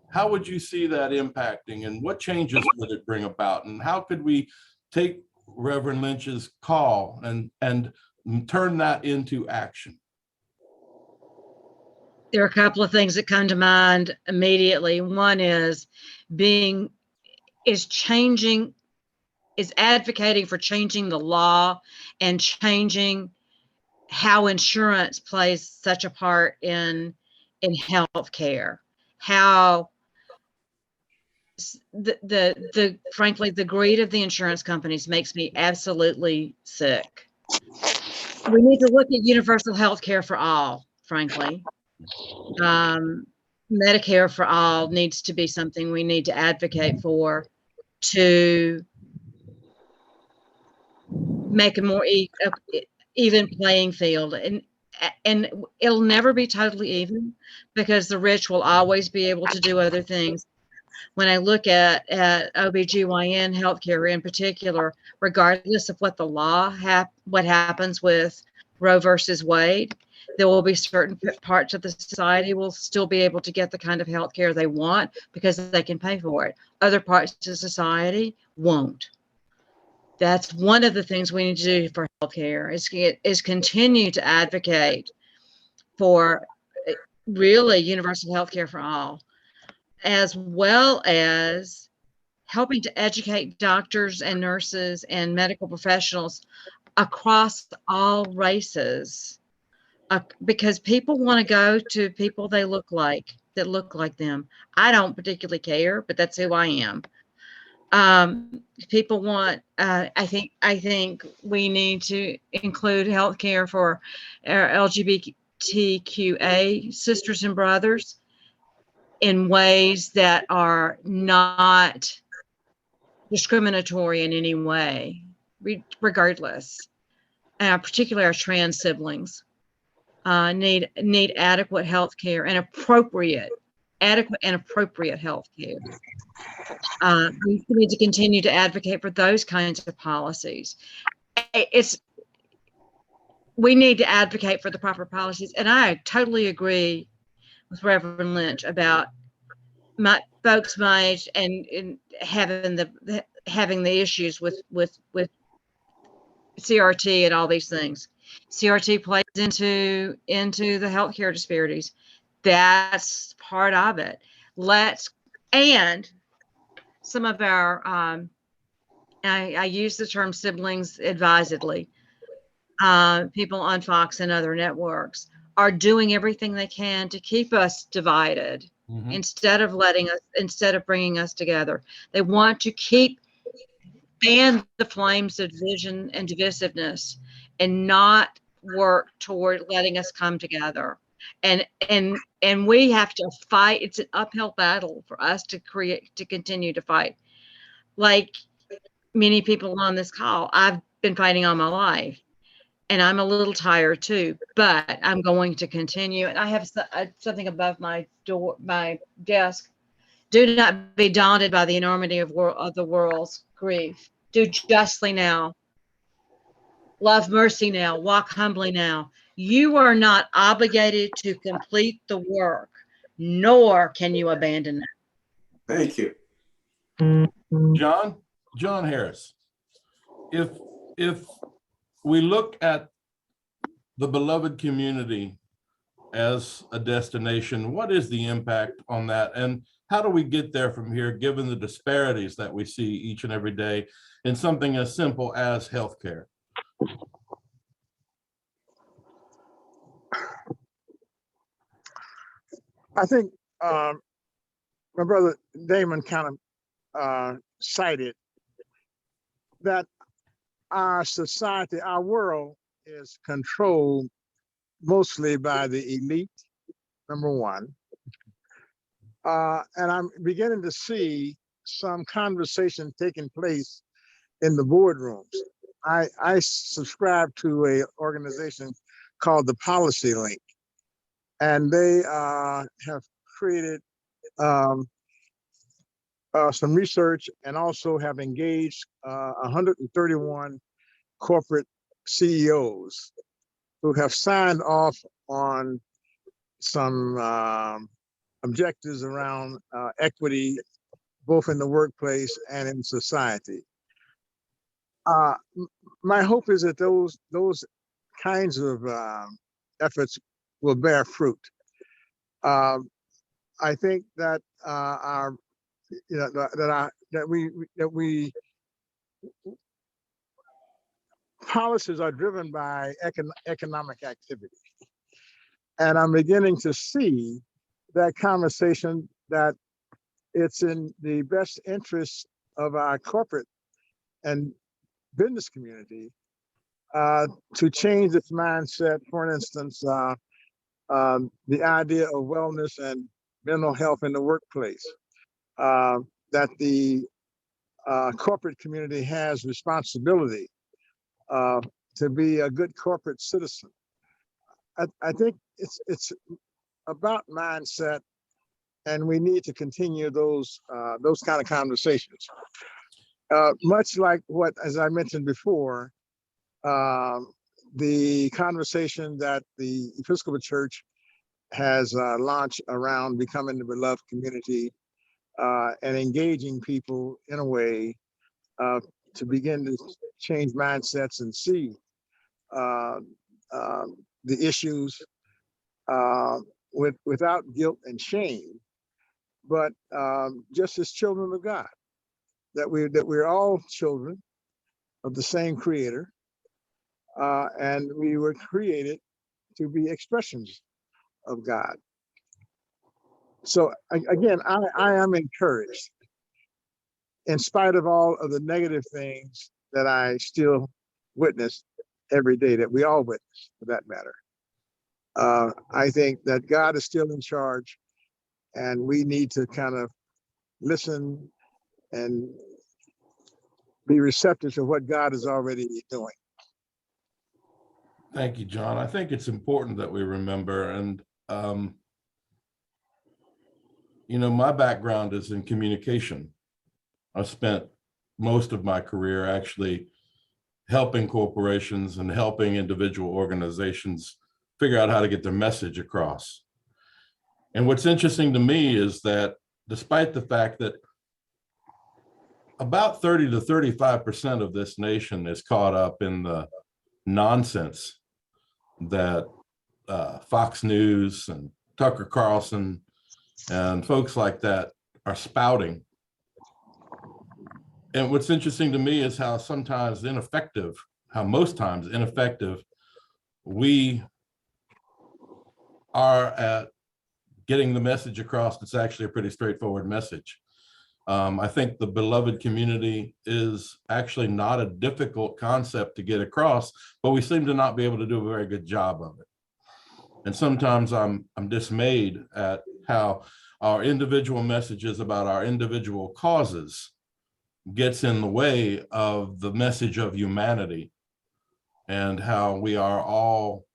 S1: how would you see that impacting, and what changes would it bring about, and how could we take Reverend Lynch's call and turn that into action?
S3: There are a couple of things that come to mind immediately. One is advocating for changing the law and changing how insurance plays such a part in health care. How frankly, the greed of the insurance companies makes me absolutely sick. We need to look at universal health care for all, frankly. Medicare for all needs to be something we need to advocate for, to make a more even playing field. And it'll never be totally even, because the rich will always be able to do other things. When I look at OBGYN healthcare in particular, regardless of what the law what happens with Roe versus Wade, there will be certain parts of the society will still be able to get the kind of healthcare they want because they can pay for it. Other parts of society won't. That's one of the things we need to do for healthcare is continue to advocate for really universal healthcare for all, as well as helping to educate doctors and nurses and medical professionals across all races, because people want to go to people that look like them. I don't particularly care, but that's who I am. People want, I think we need to include healthcare for our LGBTQA sisters and brothers in ways that are not discriminatory in any way, regardless. Particularly our trans siblings need adequate health care and appropriate health care. We need to continue to advocate for those kinds of policies. We need to advocate for the proper policies, and I totally agree with Reverend Lynch about folks my age and having the issues with CRT and all these things. CRT plays into the healthcare disparities. That's part of it. And some of our, I use the term siblings advisedly, people on Fox and other networks are doing everything they can to keep us divided instead of bringing us together. They want to fan the flames of division and divisiveness and not work toward letting us come together. And we have to fight. It's an uphill battle for us to continue to fight. Like many people on this call, I've been fighting all my life, and I'm a little tired too, but I'm going to continue. And I have something above my desk. Do not be daunted by the enormity of the world's grief. Do justly now. Love mercy now. Walk humbly now. You are not obligated to complete the work, nor can you abandon it.
S6: Thank you.
S1: John Harris, if we look at the beloved community as a destination, what is the impact on that? And how do we get there from here, given the disparities that we see each and every day in something as simple as healthcare?
S4: I think my brother Damon kind of cited that our society, our world is controlled mostly by the elite, number one. And I'm beginning to see some conversation taking place in the boardrooms. I subscribe to an organization called the Policy Link, and they have created some research and also have engaged 131 corporate CEOs who have signed off on some objectives around equity, both in the workplace and in society. My hope is that those kinds of efforts will bear fruit. I think that we policies are driven by economic activity, and I'm beginning to see that conversation that it's in the best interest of our corporate and business community to change its mindset. For instance, the idea of wellness and mental health in the workplace, that the corporate community has responsibility to be a good corporate citizen. I think it's about mindset, and we need to continue those kind of conversations. Much like what, as I mentioned before, the conversation that the Episcopal Church has launched around becoming the beloved community and engaging people in a way to begin to change mindsets and see the issues without guilt and shame, but just as children of God, that we're all children of the same Creator, and we were created to be expressions of God. So again, I am encouraged, in spite of all of the negative things that I still witness every day, that we all witness, for that matter. I think that God is still in charge, and we need to kind of listen and be receptive to what God is already doing.
S1: Thank you, John. I think it's important that we remember, and my background is in communication. I spent most of my career actually helping corporations and helping individual organizations figure out how to get their message across. And what's interesting to me is that despite the fact that about 30 to 35% of this nation is caught up in the nonsense that Fox News and Tucker Carlson and folks like that are spouting. And what's interesting to me is how most times ineffective we are at getting the message across. It's actually a pretty straightforward message. I think the beloved community is actually not a difficult concept to get across, but we seem to not be able to do a very good job of it. And sometimes I'm dismayed at how our individual messages about our individual causes gets in the way of the message of humanity and how we are all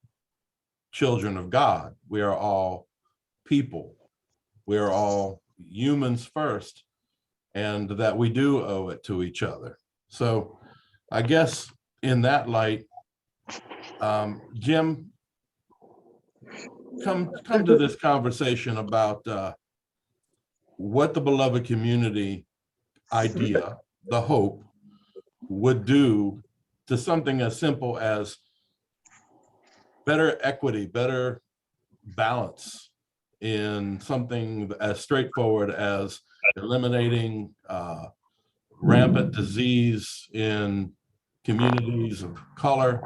S1: children of God. We are all people. We are all humans first, and that we do owe it to each other. So I guess in that light, Jim, come to this conversation about what the beloved community idea, the hope, would do to something as simple as better equity, better balance in something as straightforward as eliminating rampant disease in communities of color,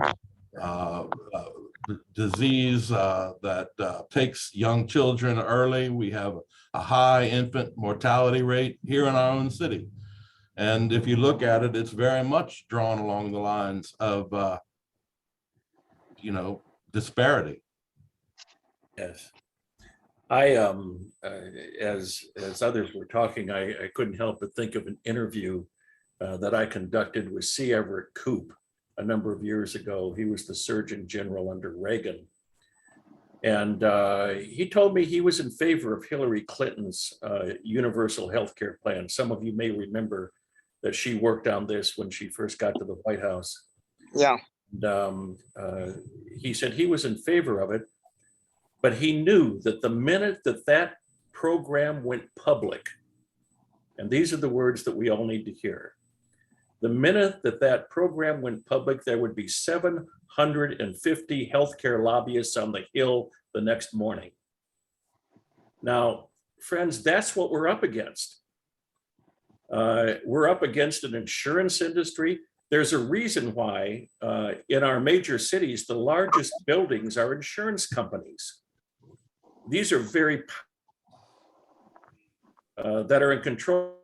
S1: disease that takes young children early. We have a high infant mortality rate here in our own city. And if you look at it, it's very much drawn along the lines of, disparity.
S5: Yes. I, as others were talking, I couldn't help but think of an interview that I conducted with C. Everett Koop a number of years ago. He was the Surgeon General under Reagan. And he told me he was in favor of Hillary Clinton's universal health care plan. Some of you may remember that she worked on this when she first got to the White House.
S4: Yeah.
S5: And, he said he was in favor of it, but he knew that the minute that program went public, and these are the words that we all need to hear, the minute that program went public, there would be 750 healthcare lobbyists on the Hill the next morning. Now, friends, that's what we're up against. We're up against an insurance industry. There's a reason why in our major cities, the largest buildings are insurance companies. These are very that are in control.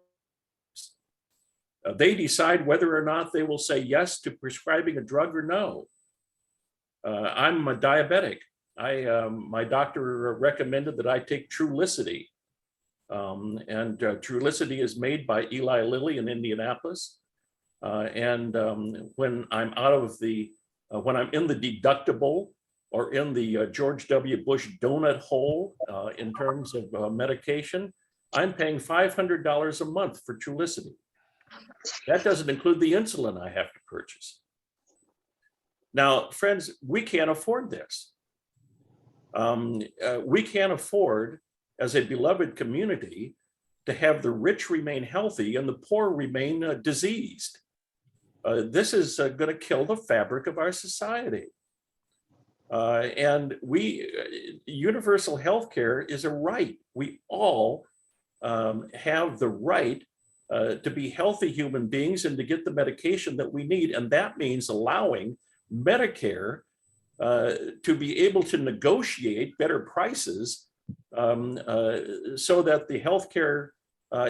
S5: They decide whether or not they will say yes to prescribing a drug or no. I'm a diabetic. My doctor recommended that I take Trulicity. And Trulicity is made by Eli Lilly in Indianapolis. And when I'm out of the, when I'm in the deductible or in the George W. Bush donut hole in terms of medication, I'm paying $500 a month for Trulicity. That doesn't include the insulin I have to purchase. Now, friends, we can't afford this. We can't afford, as a beloved community, to have the rich remain healthy and the poor remain diseased. This is going to kill the fabric of our society. And universal health care is a right. We all have the right to be healthy human beings and to get the medication that we need. And that means allowing Medicare to be able to negotiate better prices so that the healthcare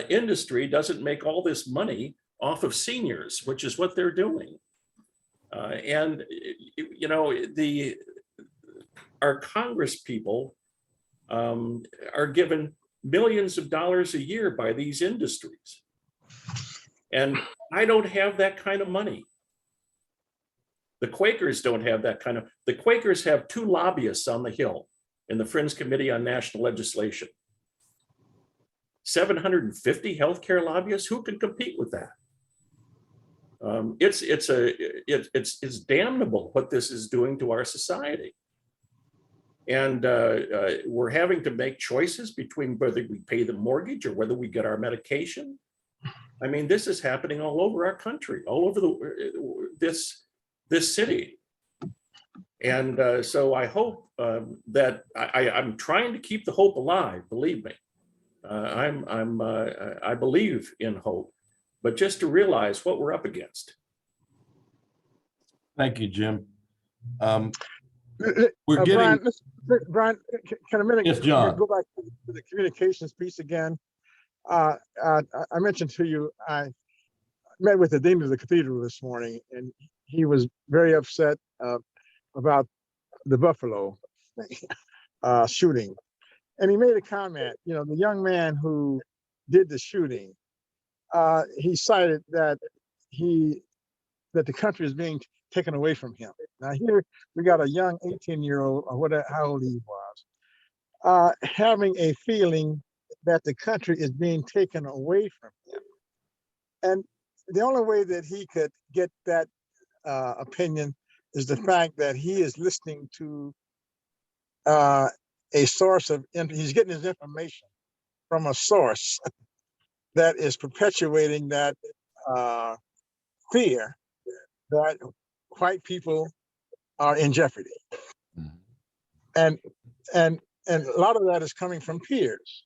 S5: industry doesn't make all this money off of seniors, which is what they're doing. And you know, our Congress people are given millions of dollars a year by these industries. And I don't have that kind of money. The Quakers don't have that kind of, the Quakers have 2 lobbyists on the Hill in the Friends Committee on National Legislation. 750 healthcare lobbyists, who can compete with that? It's damnable what this is doing to our society. And we're having to make choices between whether we pay the mortgage or whether we get our medication. I mean, this is happening all over our country, all over this city. And so I hope that I'm trying to keep the hope alive, believe me. I believe in hope, but just to realize what we're up against.
S1: Thank you, Jim. We're getting.
S4: Brian, can a minute?
S1: Yes, John.
S4: Go back to the communications piece again. I mentioned to you, I met with the dean of the cathedral this morning, and he was very upset about the Buffalo shooting. And he made a comment, you know, the young man who did the shooting, he cited that the country is being taken away from him. Now here we got a young 18-year-old, or whatever, how old he was, having a feeling that the country is being taken away from him. And the only way that he could get that opinion is the fact that he is listening to a source of, he's getting his information from a source that is perpetuating that fear that white people are in jeopardy. And a lot of that is coming from peers.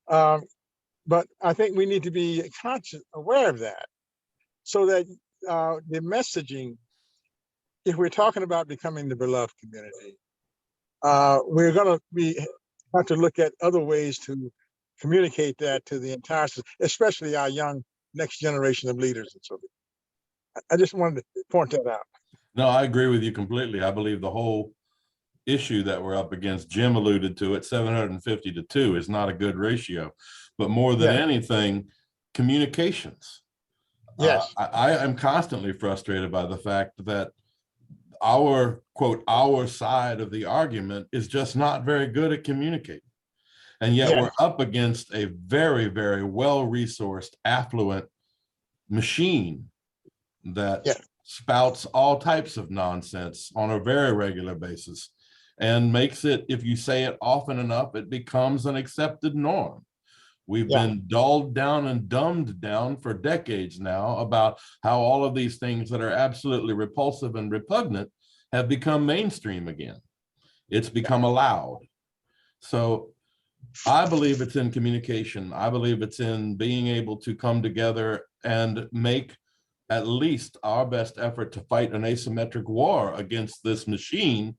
S4: But I think we need to be conscious, aware of that, so that the messaging, if we're talking about becoming the beloved community, we're going to have to look at other ways to communicate that to the entire, especially our young next generation of leaders and so forth. I just wanted to point that out.
S1: No, I agree with you completely. I believe the whole issue that we're up against, Jim alluded to it, 750 to 2 is not a good ratio, but more than anything, communications.
S4: Yes.
S1: I am constantly frustrated by the fact that our, quote, our side of the argument is just not very good at communicating. And yet we're up against a very, very well-resourced, affluent machine that spouts all types of nonsense on a very regular basis and makes it, if you say it often enough, it becomes an accepted norm. We've been dulled down and dumbed down for decades now about how all of these things that are absolutely repulsive and repugnant have become mainstream again. It's become allowed. So I believe it's in communication. I believe it's in being able to come together and make at least our best effort to fight an asymmetric war against this machine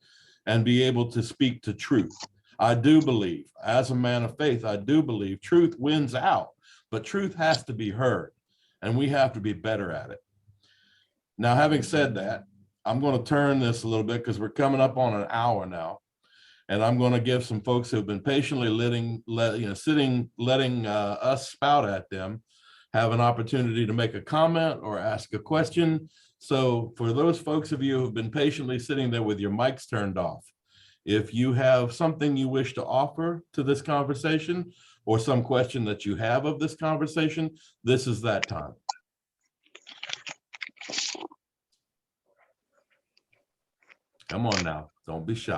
S1: and be able to speak to truth. I do believe, as a man of faith, I do believe truth wins out, but truth has to be heard, and we have to be better at it. Now, having said that, I'm going to turn this a little bit because we're coming up on an hour now, and I'm going to give some folks who have been patiently letting us spout at them, have an opportunity to make a comment or ask a question. So for those folks of you who've been patiently sitting there with your mics turned off, if you have something you wish to offer to this conversation or some question that you have of this conversation, this is that time. Come on now, don't be shy.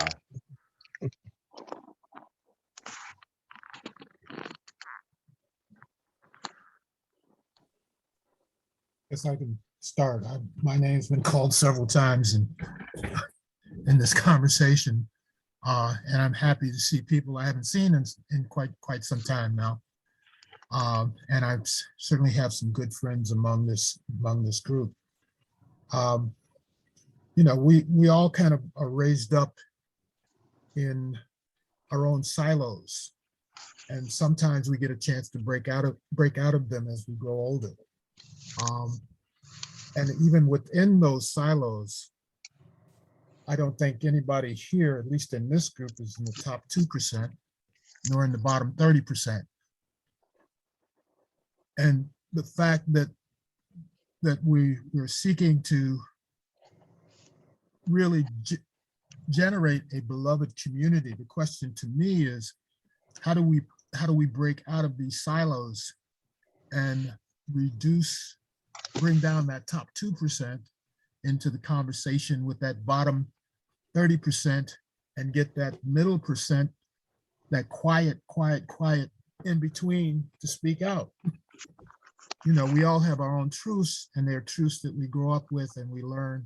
S7: Guess I can start. My name's been called several times in this conversation, and I'm happy to see people I haven't seen in quite some time now. And I certainly have some good friends among this group. You know, we all kind of are raised up in our own silos, and sometimes we get a chance to break out of them as we grow older. And even within those silos, I don't think anybody here, at least in this group, is in the top 2%, nor in the bottom 30%. And the fact that we're seeking to really generate a beloved community, the question to me is, how do we break out of these silos and bring down that top 2% into the conversation with that bottom 30% and get that middle percent, that quiet in between, to speak out. You know, we all have our own truths, and they're truths that we grow up with and we learn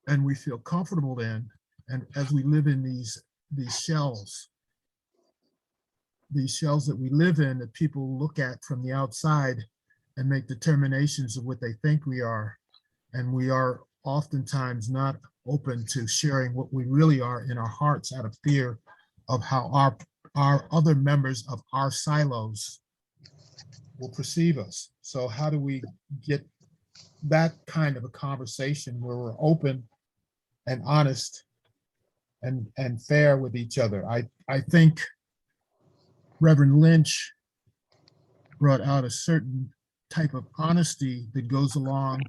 S7: and we feel comfortable in. And as we live in these shells that we live in, that people look at from the outside and make determinations of what they think we are. And we are oftentimes not open to sharing what we really are in our hearts, out of fear of how our other members of our silos will perceive us. So how do we get that kind of a conversation where we're open and honest and fair with each other? I think Reverend Lynch brought out a certain type of honesty that goes along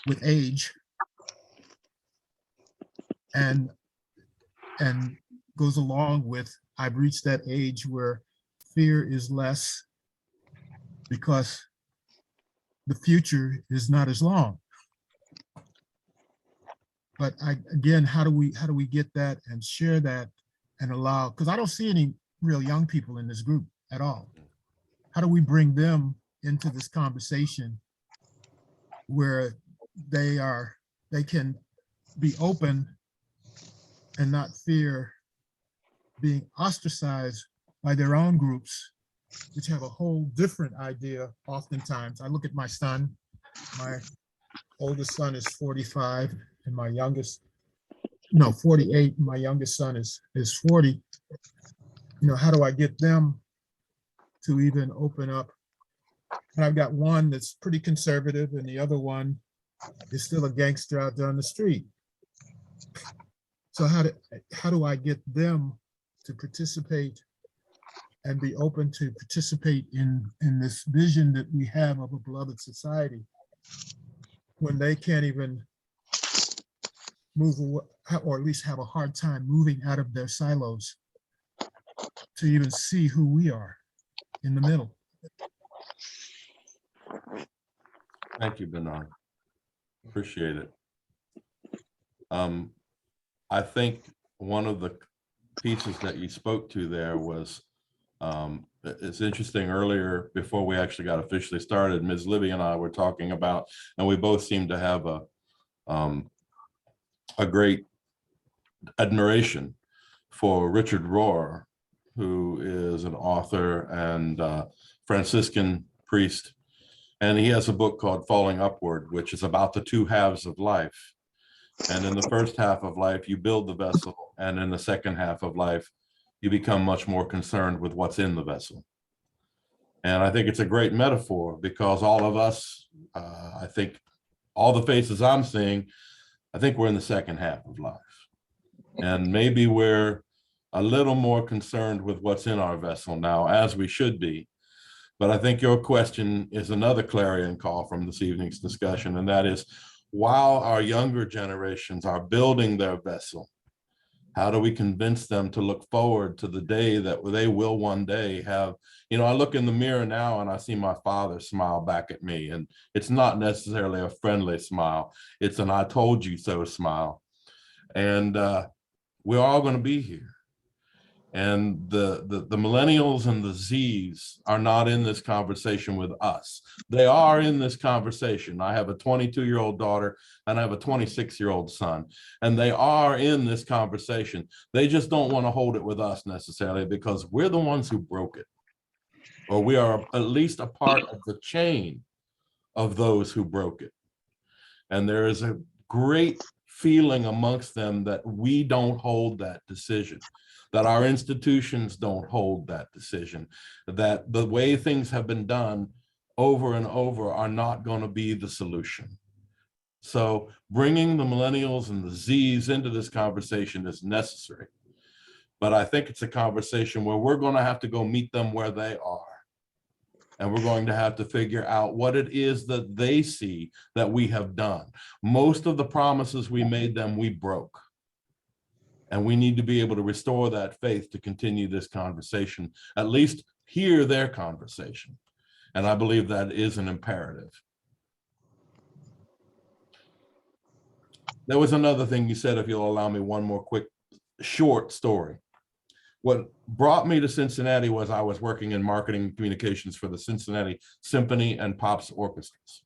S7: with age and goes along with, I've reached that age where fear is less because the future is not as long. But again, how do we get that and share that and allow, because I don't see any real young people in this group at all. How do we bring them into this conversation where they can be open and not fear being ostracized by their own groups, which have a whole different idea oftentimes. I look at my son, my oldest son is 45 and my youngest, no, 48, my youngest son is 40. You know, how do I get them to even open up? And I've got one that's pretty conservative and the other one is still a gangster out there on the street. So how do I get them to participate and be open to participate in this vision that we have of a beloved society when they can't even move away, or at least have a hard time moving out of their silos to even see who we are in the middle?
S1: Thank you, Bernard. Appreciate it. I think one of the pieces that you spoke to there was, it's interesting, earlier, before we actually got officially started, Ms. Libby and I were talking about, and we both seem to have a great admiration for Richard Rohr, who is an author and Franciscan priest. And he has a book called Falling Upward, which is about the two halves of life. And in the first half of life, you build the vessel. And in the second half of life, you become much more concerned with what's in the vessel. And I think it's a great metaphor because all of us, I think all the faces I'm seeing, I think we're in the second half of life. And maybe we're a little more concerned with what's in our vessel now, as we should be. But I think your question is another clarion call from this evening's discussion, and that is, while our younger generations are building their vessel, how do we convince them to look forward to the day that they will one day have, you know, I look in the mirror now and I see my father smile back at me, and it's not necessarily a friendly smile. It's an I told you so smile. And we're all going to be here. And the millennials and the Zs are not in this conversation with us. They are in this conversation. I have a 22-year-old daughter and I have a 26-year-old son, and they are in this conversation. They just don't want to hold it with us necessarily because we're the ones who broke it, or we are at least a part of the chain of those who broke it. And there is a great feeling amongst them that we don't hold that decision, that our institutions don't hold that decision, that the way things have been done over and over are not going to be the solution. So bringing the millennials and the Zs into this conversation is necessary. But I think it's a conversation where we're going to have to go meet them where they are. And we're going to have to figure out what it is that they see that we have done. Most of the promises we made them, we broke. And we need to be able to restore that faith to continue this conversation, at least hear their conversation. And I believe that is an imperative. There was another thing you said, if you'll allow me one more quick, short story. What brought me to Cincinnati was I was working in marketing and communications for the Cincinnati Symphony and Pops orchestras.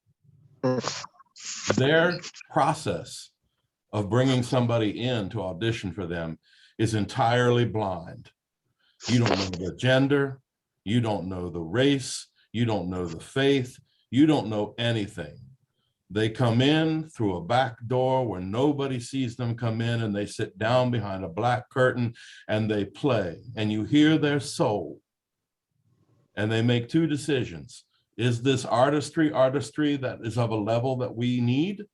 S1: Their process of bringing somebody in to audition for them is entirely blind. You don't know the gender, you don't know the race, you don't know the faith, you don't know anything. They come in through a back door where nobody sees them come in, and they sit down behind a black curtain and they play, and you hear their soul. And they make two decisions. Is this artistry that is of a level that we need?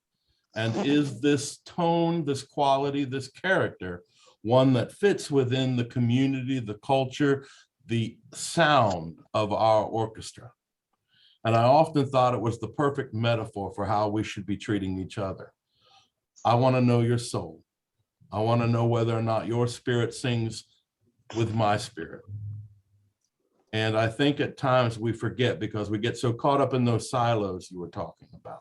S1: And is this tone, this quality, this character, one that fits within the community, the culture, the sound of our orchestra? And I often thought it was the perfect metaphor for how we should be treating each other. I want to know your soul. I want to know whether or not your spirit sings with my spirit. And I think at times we forget because we get so caught up in those silos you were talking about.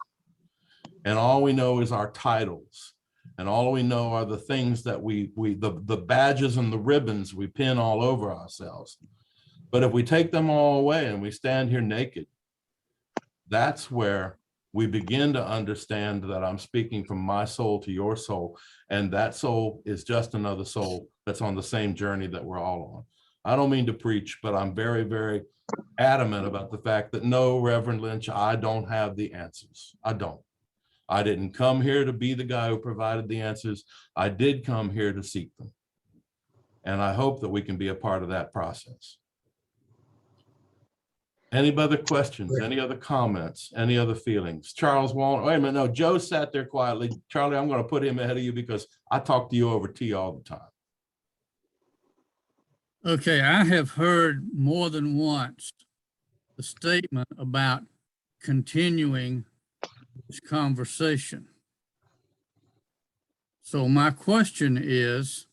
S1: And all we know is our titles. And all we know are the things that the badges and the ribbons we pin all over ourselves. But if we take them all away and we stand here naked, that's where we begin to understand that I'm speaking from my soul to your soul. And that soul is just another soul that's on the same journey that we're all on. I don't mean to preach, but I'm very, very adamant about the fact that no, Reverend Lynch, I don't have the answers. I don't. I didn't come here to be the guy who provided the answers. I did come here to seek them. And I hope that we can be a part of that process. Any other questions, any other comments, any other feelings? Charles Wallen, wait a minute, no, Joe sat there quietly. Charlie, I'm going to put him ahead of you because I talk to you over tea all the time.
S8: Okay, I have heard more than once the statement about continuing this conversation. So my question is,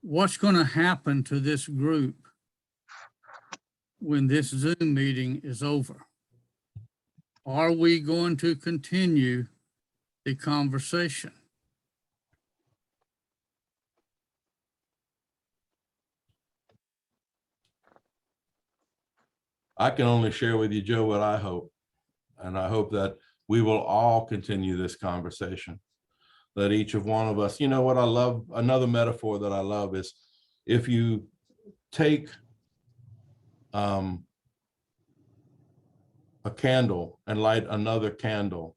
S8: what's going to happen to this group when this Zoom meeting is over? Are we going to continue the conversation?
S1: I can only share with you, Joe, what I hope. And I hope that we will all continue this conversation, that each of one of us, you know what I love, another metaphor that I love is if you take a candle and light another candle,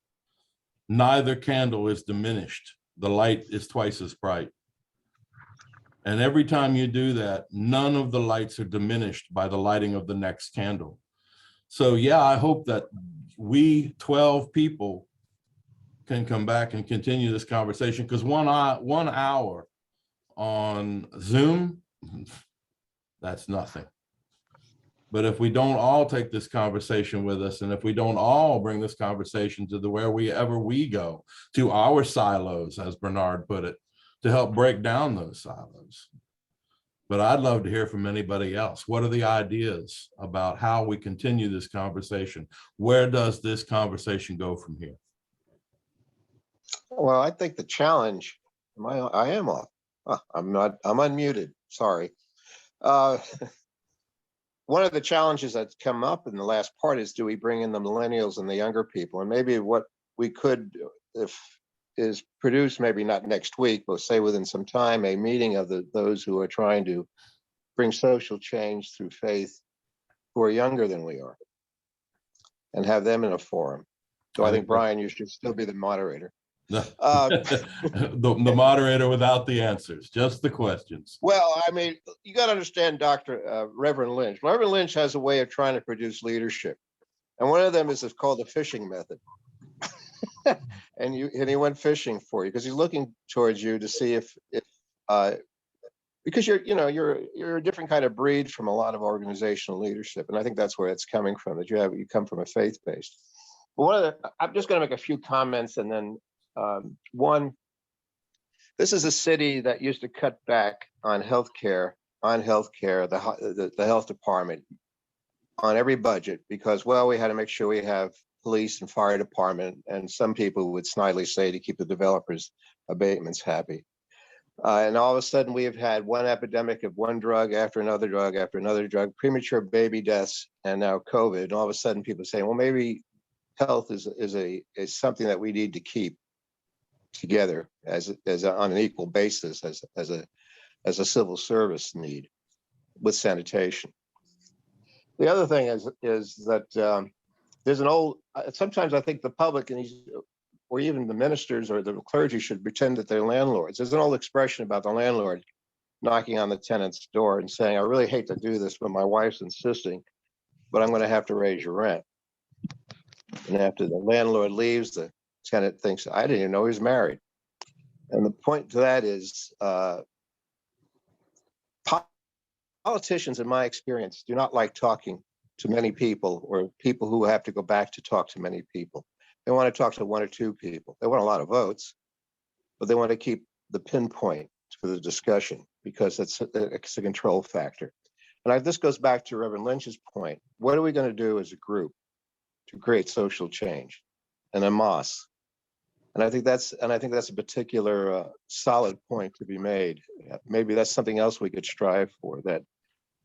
S1: neither candle is diminished. The light is twice as bright. And every time you do that, none of the lights are diminished by the lighting of the next candle. So yeah, I hope that we 12 people can come back and continue this conversation, because 1 hour on Zoom, that's nothing. But if we don't all take this conversation with us, and if we don't all bring this conversation to wherever we go, to our silos, as Bernard put it, to help break down those silos. But I'd love to hear from anybody else. What are the ideas about how we continue this conversation? Where does this conversation go from here?
S2: Well, I think the challenge, I am off. I'm unmuted, sorry. One of the challenges that's come up in the last part is, do we bring in the millennials and the younger people? And maybe what we could do is produce, maybe not next week, but say within some time, a meeting of those who are trying to bring social change through faith, who are younger than we are, and have them in a forum. So I think, Brian, you should still be the moderator.
S1: The moderator without the answers, just the questions.
S2: Well, I mean, you got to understand Reverend Lynch. Reverend Lynch has a way of trying to produce leadership. And one of them is called the fishing method. and he went fishing for you because he's looking towards you to see if because you're a different kind of breed from a lot of organizational leadership. And I think that's where it's coming from, that you come from a faith-based. But I'm just going to make a few comments, and then one, this is a city that used to cut back on healthcare, the health department, on every budget, because, well, we had to make sure we have police and fire department, and some people would snidely say to keep the developers' abatements happy. And all of a sudden, we have had one epidemic of one drug after another drug after another drug, premature baby deaths, and now COVID. And all of a sudden, people say, well, maybe health is something that we need to keep together as on an equal basis as a civil service need with sanitation. The other thing is that there's an old. Sometimes I think the public or even the ministers or the clergy should pretend that they're landlords. There's an old expression about the landlord knocking on the tenant's door and saying, "I really hate to do this, but my wife's insisting, but I'm going to have to raise your rent." And after the landlord leaves, the tenant thinks, "I didn't even know he was married." And the point to that is, politicians, in my experience, do not like talking to many people, or people who have to go back to talk to many people. They want to talk to one or two people. They want a lot of votes, but they want to keep the pinpoint for the discussion because it's a control factor. And this goes back to Reverend Lynch's point. What are we going to do as a group to create social change and a mosque? And I think that's a particular solid point to be made. Maybe that's something else we could strive for, that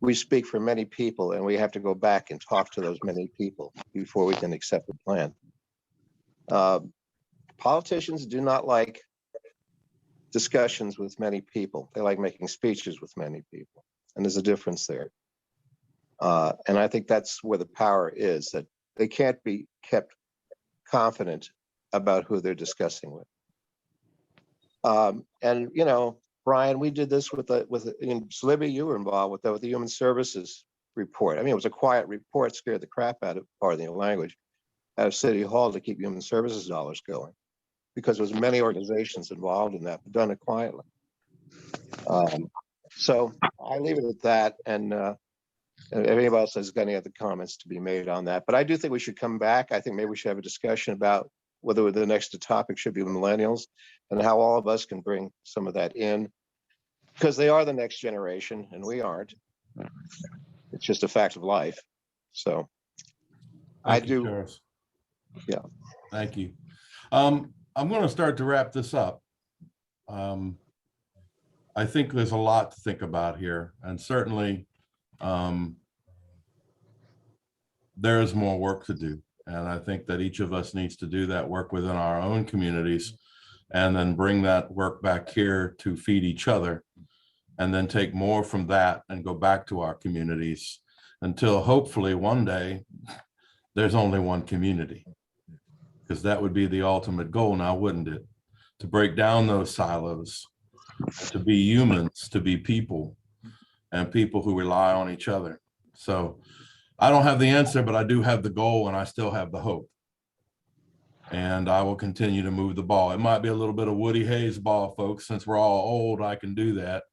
S2: we speak for many people and we have to go back and talk to those many people before we can accept a plan. Politicians do not like discussions with many people. They like making speeches with many people. And there's a difference there. And I think that's where the power is, that they can't be kept confident about who they're discussing with. And, Brian, we did this Libby, you were involved with the Human Services report. I mean, it was a quiet report, scared the crap out of, pardon the language, out of City Hall to keep Human Services dollars going, because there was many organizations involved in that, but done it quietly. So I leave it at that. And if anybody else has got any other comments to be made on that, but I do think we should come back. I think maybe we should have a discussion about whether the next topic should be millennials and how all of us can bring some of that in, because they are the next generation and we aren't. It's just a fact of life. So
S1: Thank you, Charles.
S2: Yeah.
S1: Thank you. I'm going to start to wrap this up. I think there's a lot to think about here, and certainly there is more work to do. And I think that each of us needs to do that work within our own communities and then bring that work back here to feed each other, and then take more from that and go back to our communities until hopefully one day there's only one community, because that would be the ultimate goal now, wouldn't it? To break down those silos, to be humans, to be people, and people who rely on each other. So I don't have the answer, but I do have the goal, and I still have the hope. And I will continue to move the ball. It might be a little bit of Woody Hayes ball, folks. Since we're all old, I can do that.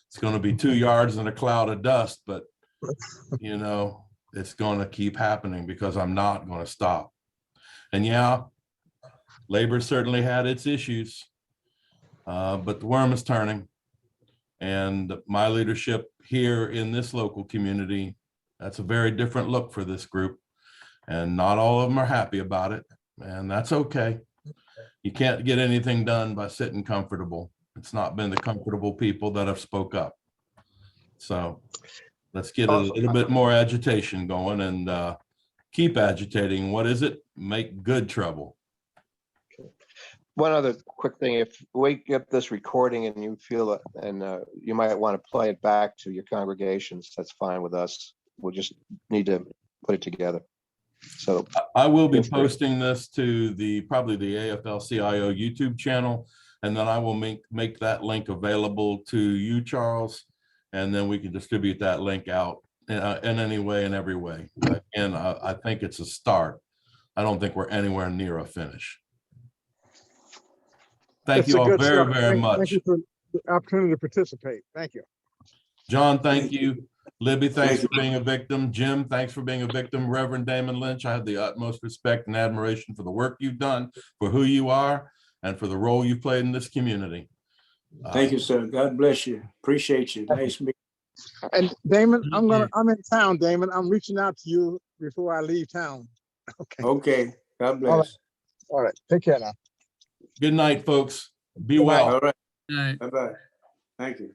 S1: It's going to be 2 yards in a cloud of dust, but it's going to keep happening because I'm not going to stop. And yeah, labor certainly had its issues, but the worm is turning. And my leadership here in this local community, that's a very different look for this group. And not all of them are happy about it. And that's okay. You can't get anything done by sitting comfortable. It's not been the comfortable people that have spoke up. So let's get a little bit more agitation going and keep agitating. What is it? Make good trouble.
S2: One other quick thing, if we get this recording and you feel it, and you might want to play it back to your congregations, that's fine with us. We'll just need to put it together. So
S1: I will be posting this to probably the AFL-CIO YouTube channel, and then I will make that link available to you, Charles, and then we can distribute that link out in any way and every way. And I think it's a start. I don't think we're anywhere near a finish. Thank
S4: It's
S1: you
S4: a
S1: all
S4: good
S1: very,
S4: start.
S1: very much.
S4: Thank you for the opportunity to participate. Thank you.
S1: John, thank you. Libby, thanks
S6: Thank
S1: for being a victim. Jim, thanks for being a victim. Reverend Damon Lynch, I have the utmost respect and admiration for the work you've done, for who you are, and for the role you've played in this community.
S6: Thank you, sir. God bless you. Appreciate you. Nice meeting.
S4: And Damon,
S8: Thank you.
S4: I'm in town, Damon. I'm reaching out to you before I leave town. Okay.
S6: Okay. God
S4: All right.
S6: bless.
S4: All right. Take care now.
S1: Good night, folks. Be
S4: Good night.
S1: well.
S6: All right.
S8: Right.
S6: Bye-bye. Thank you.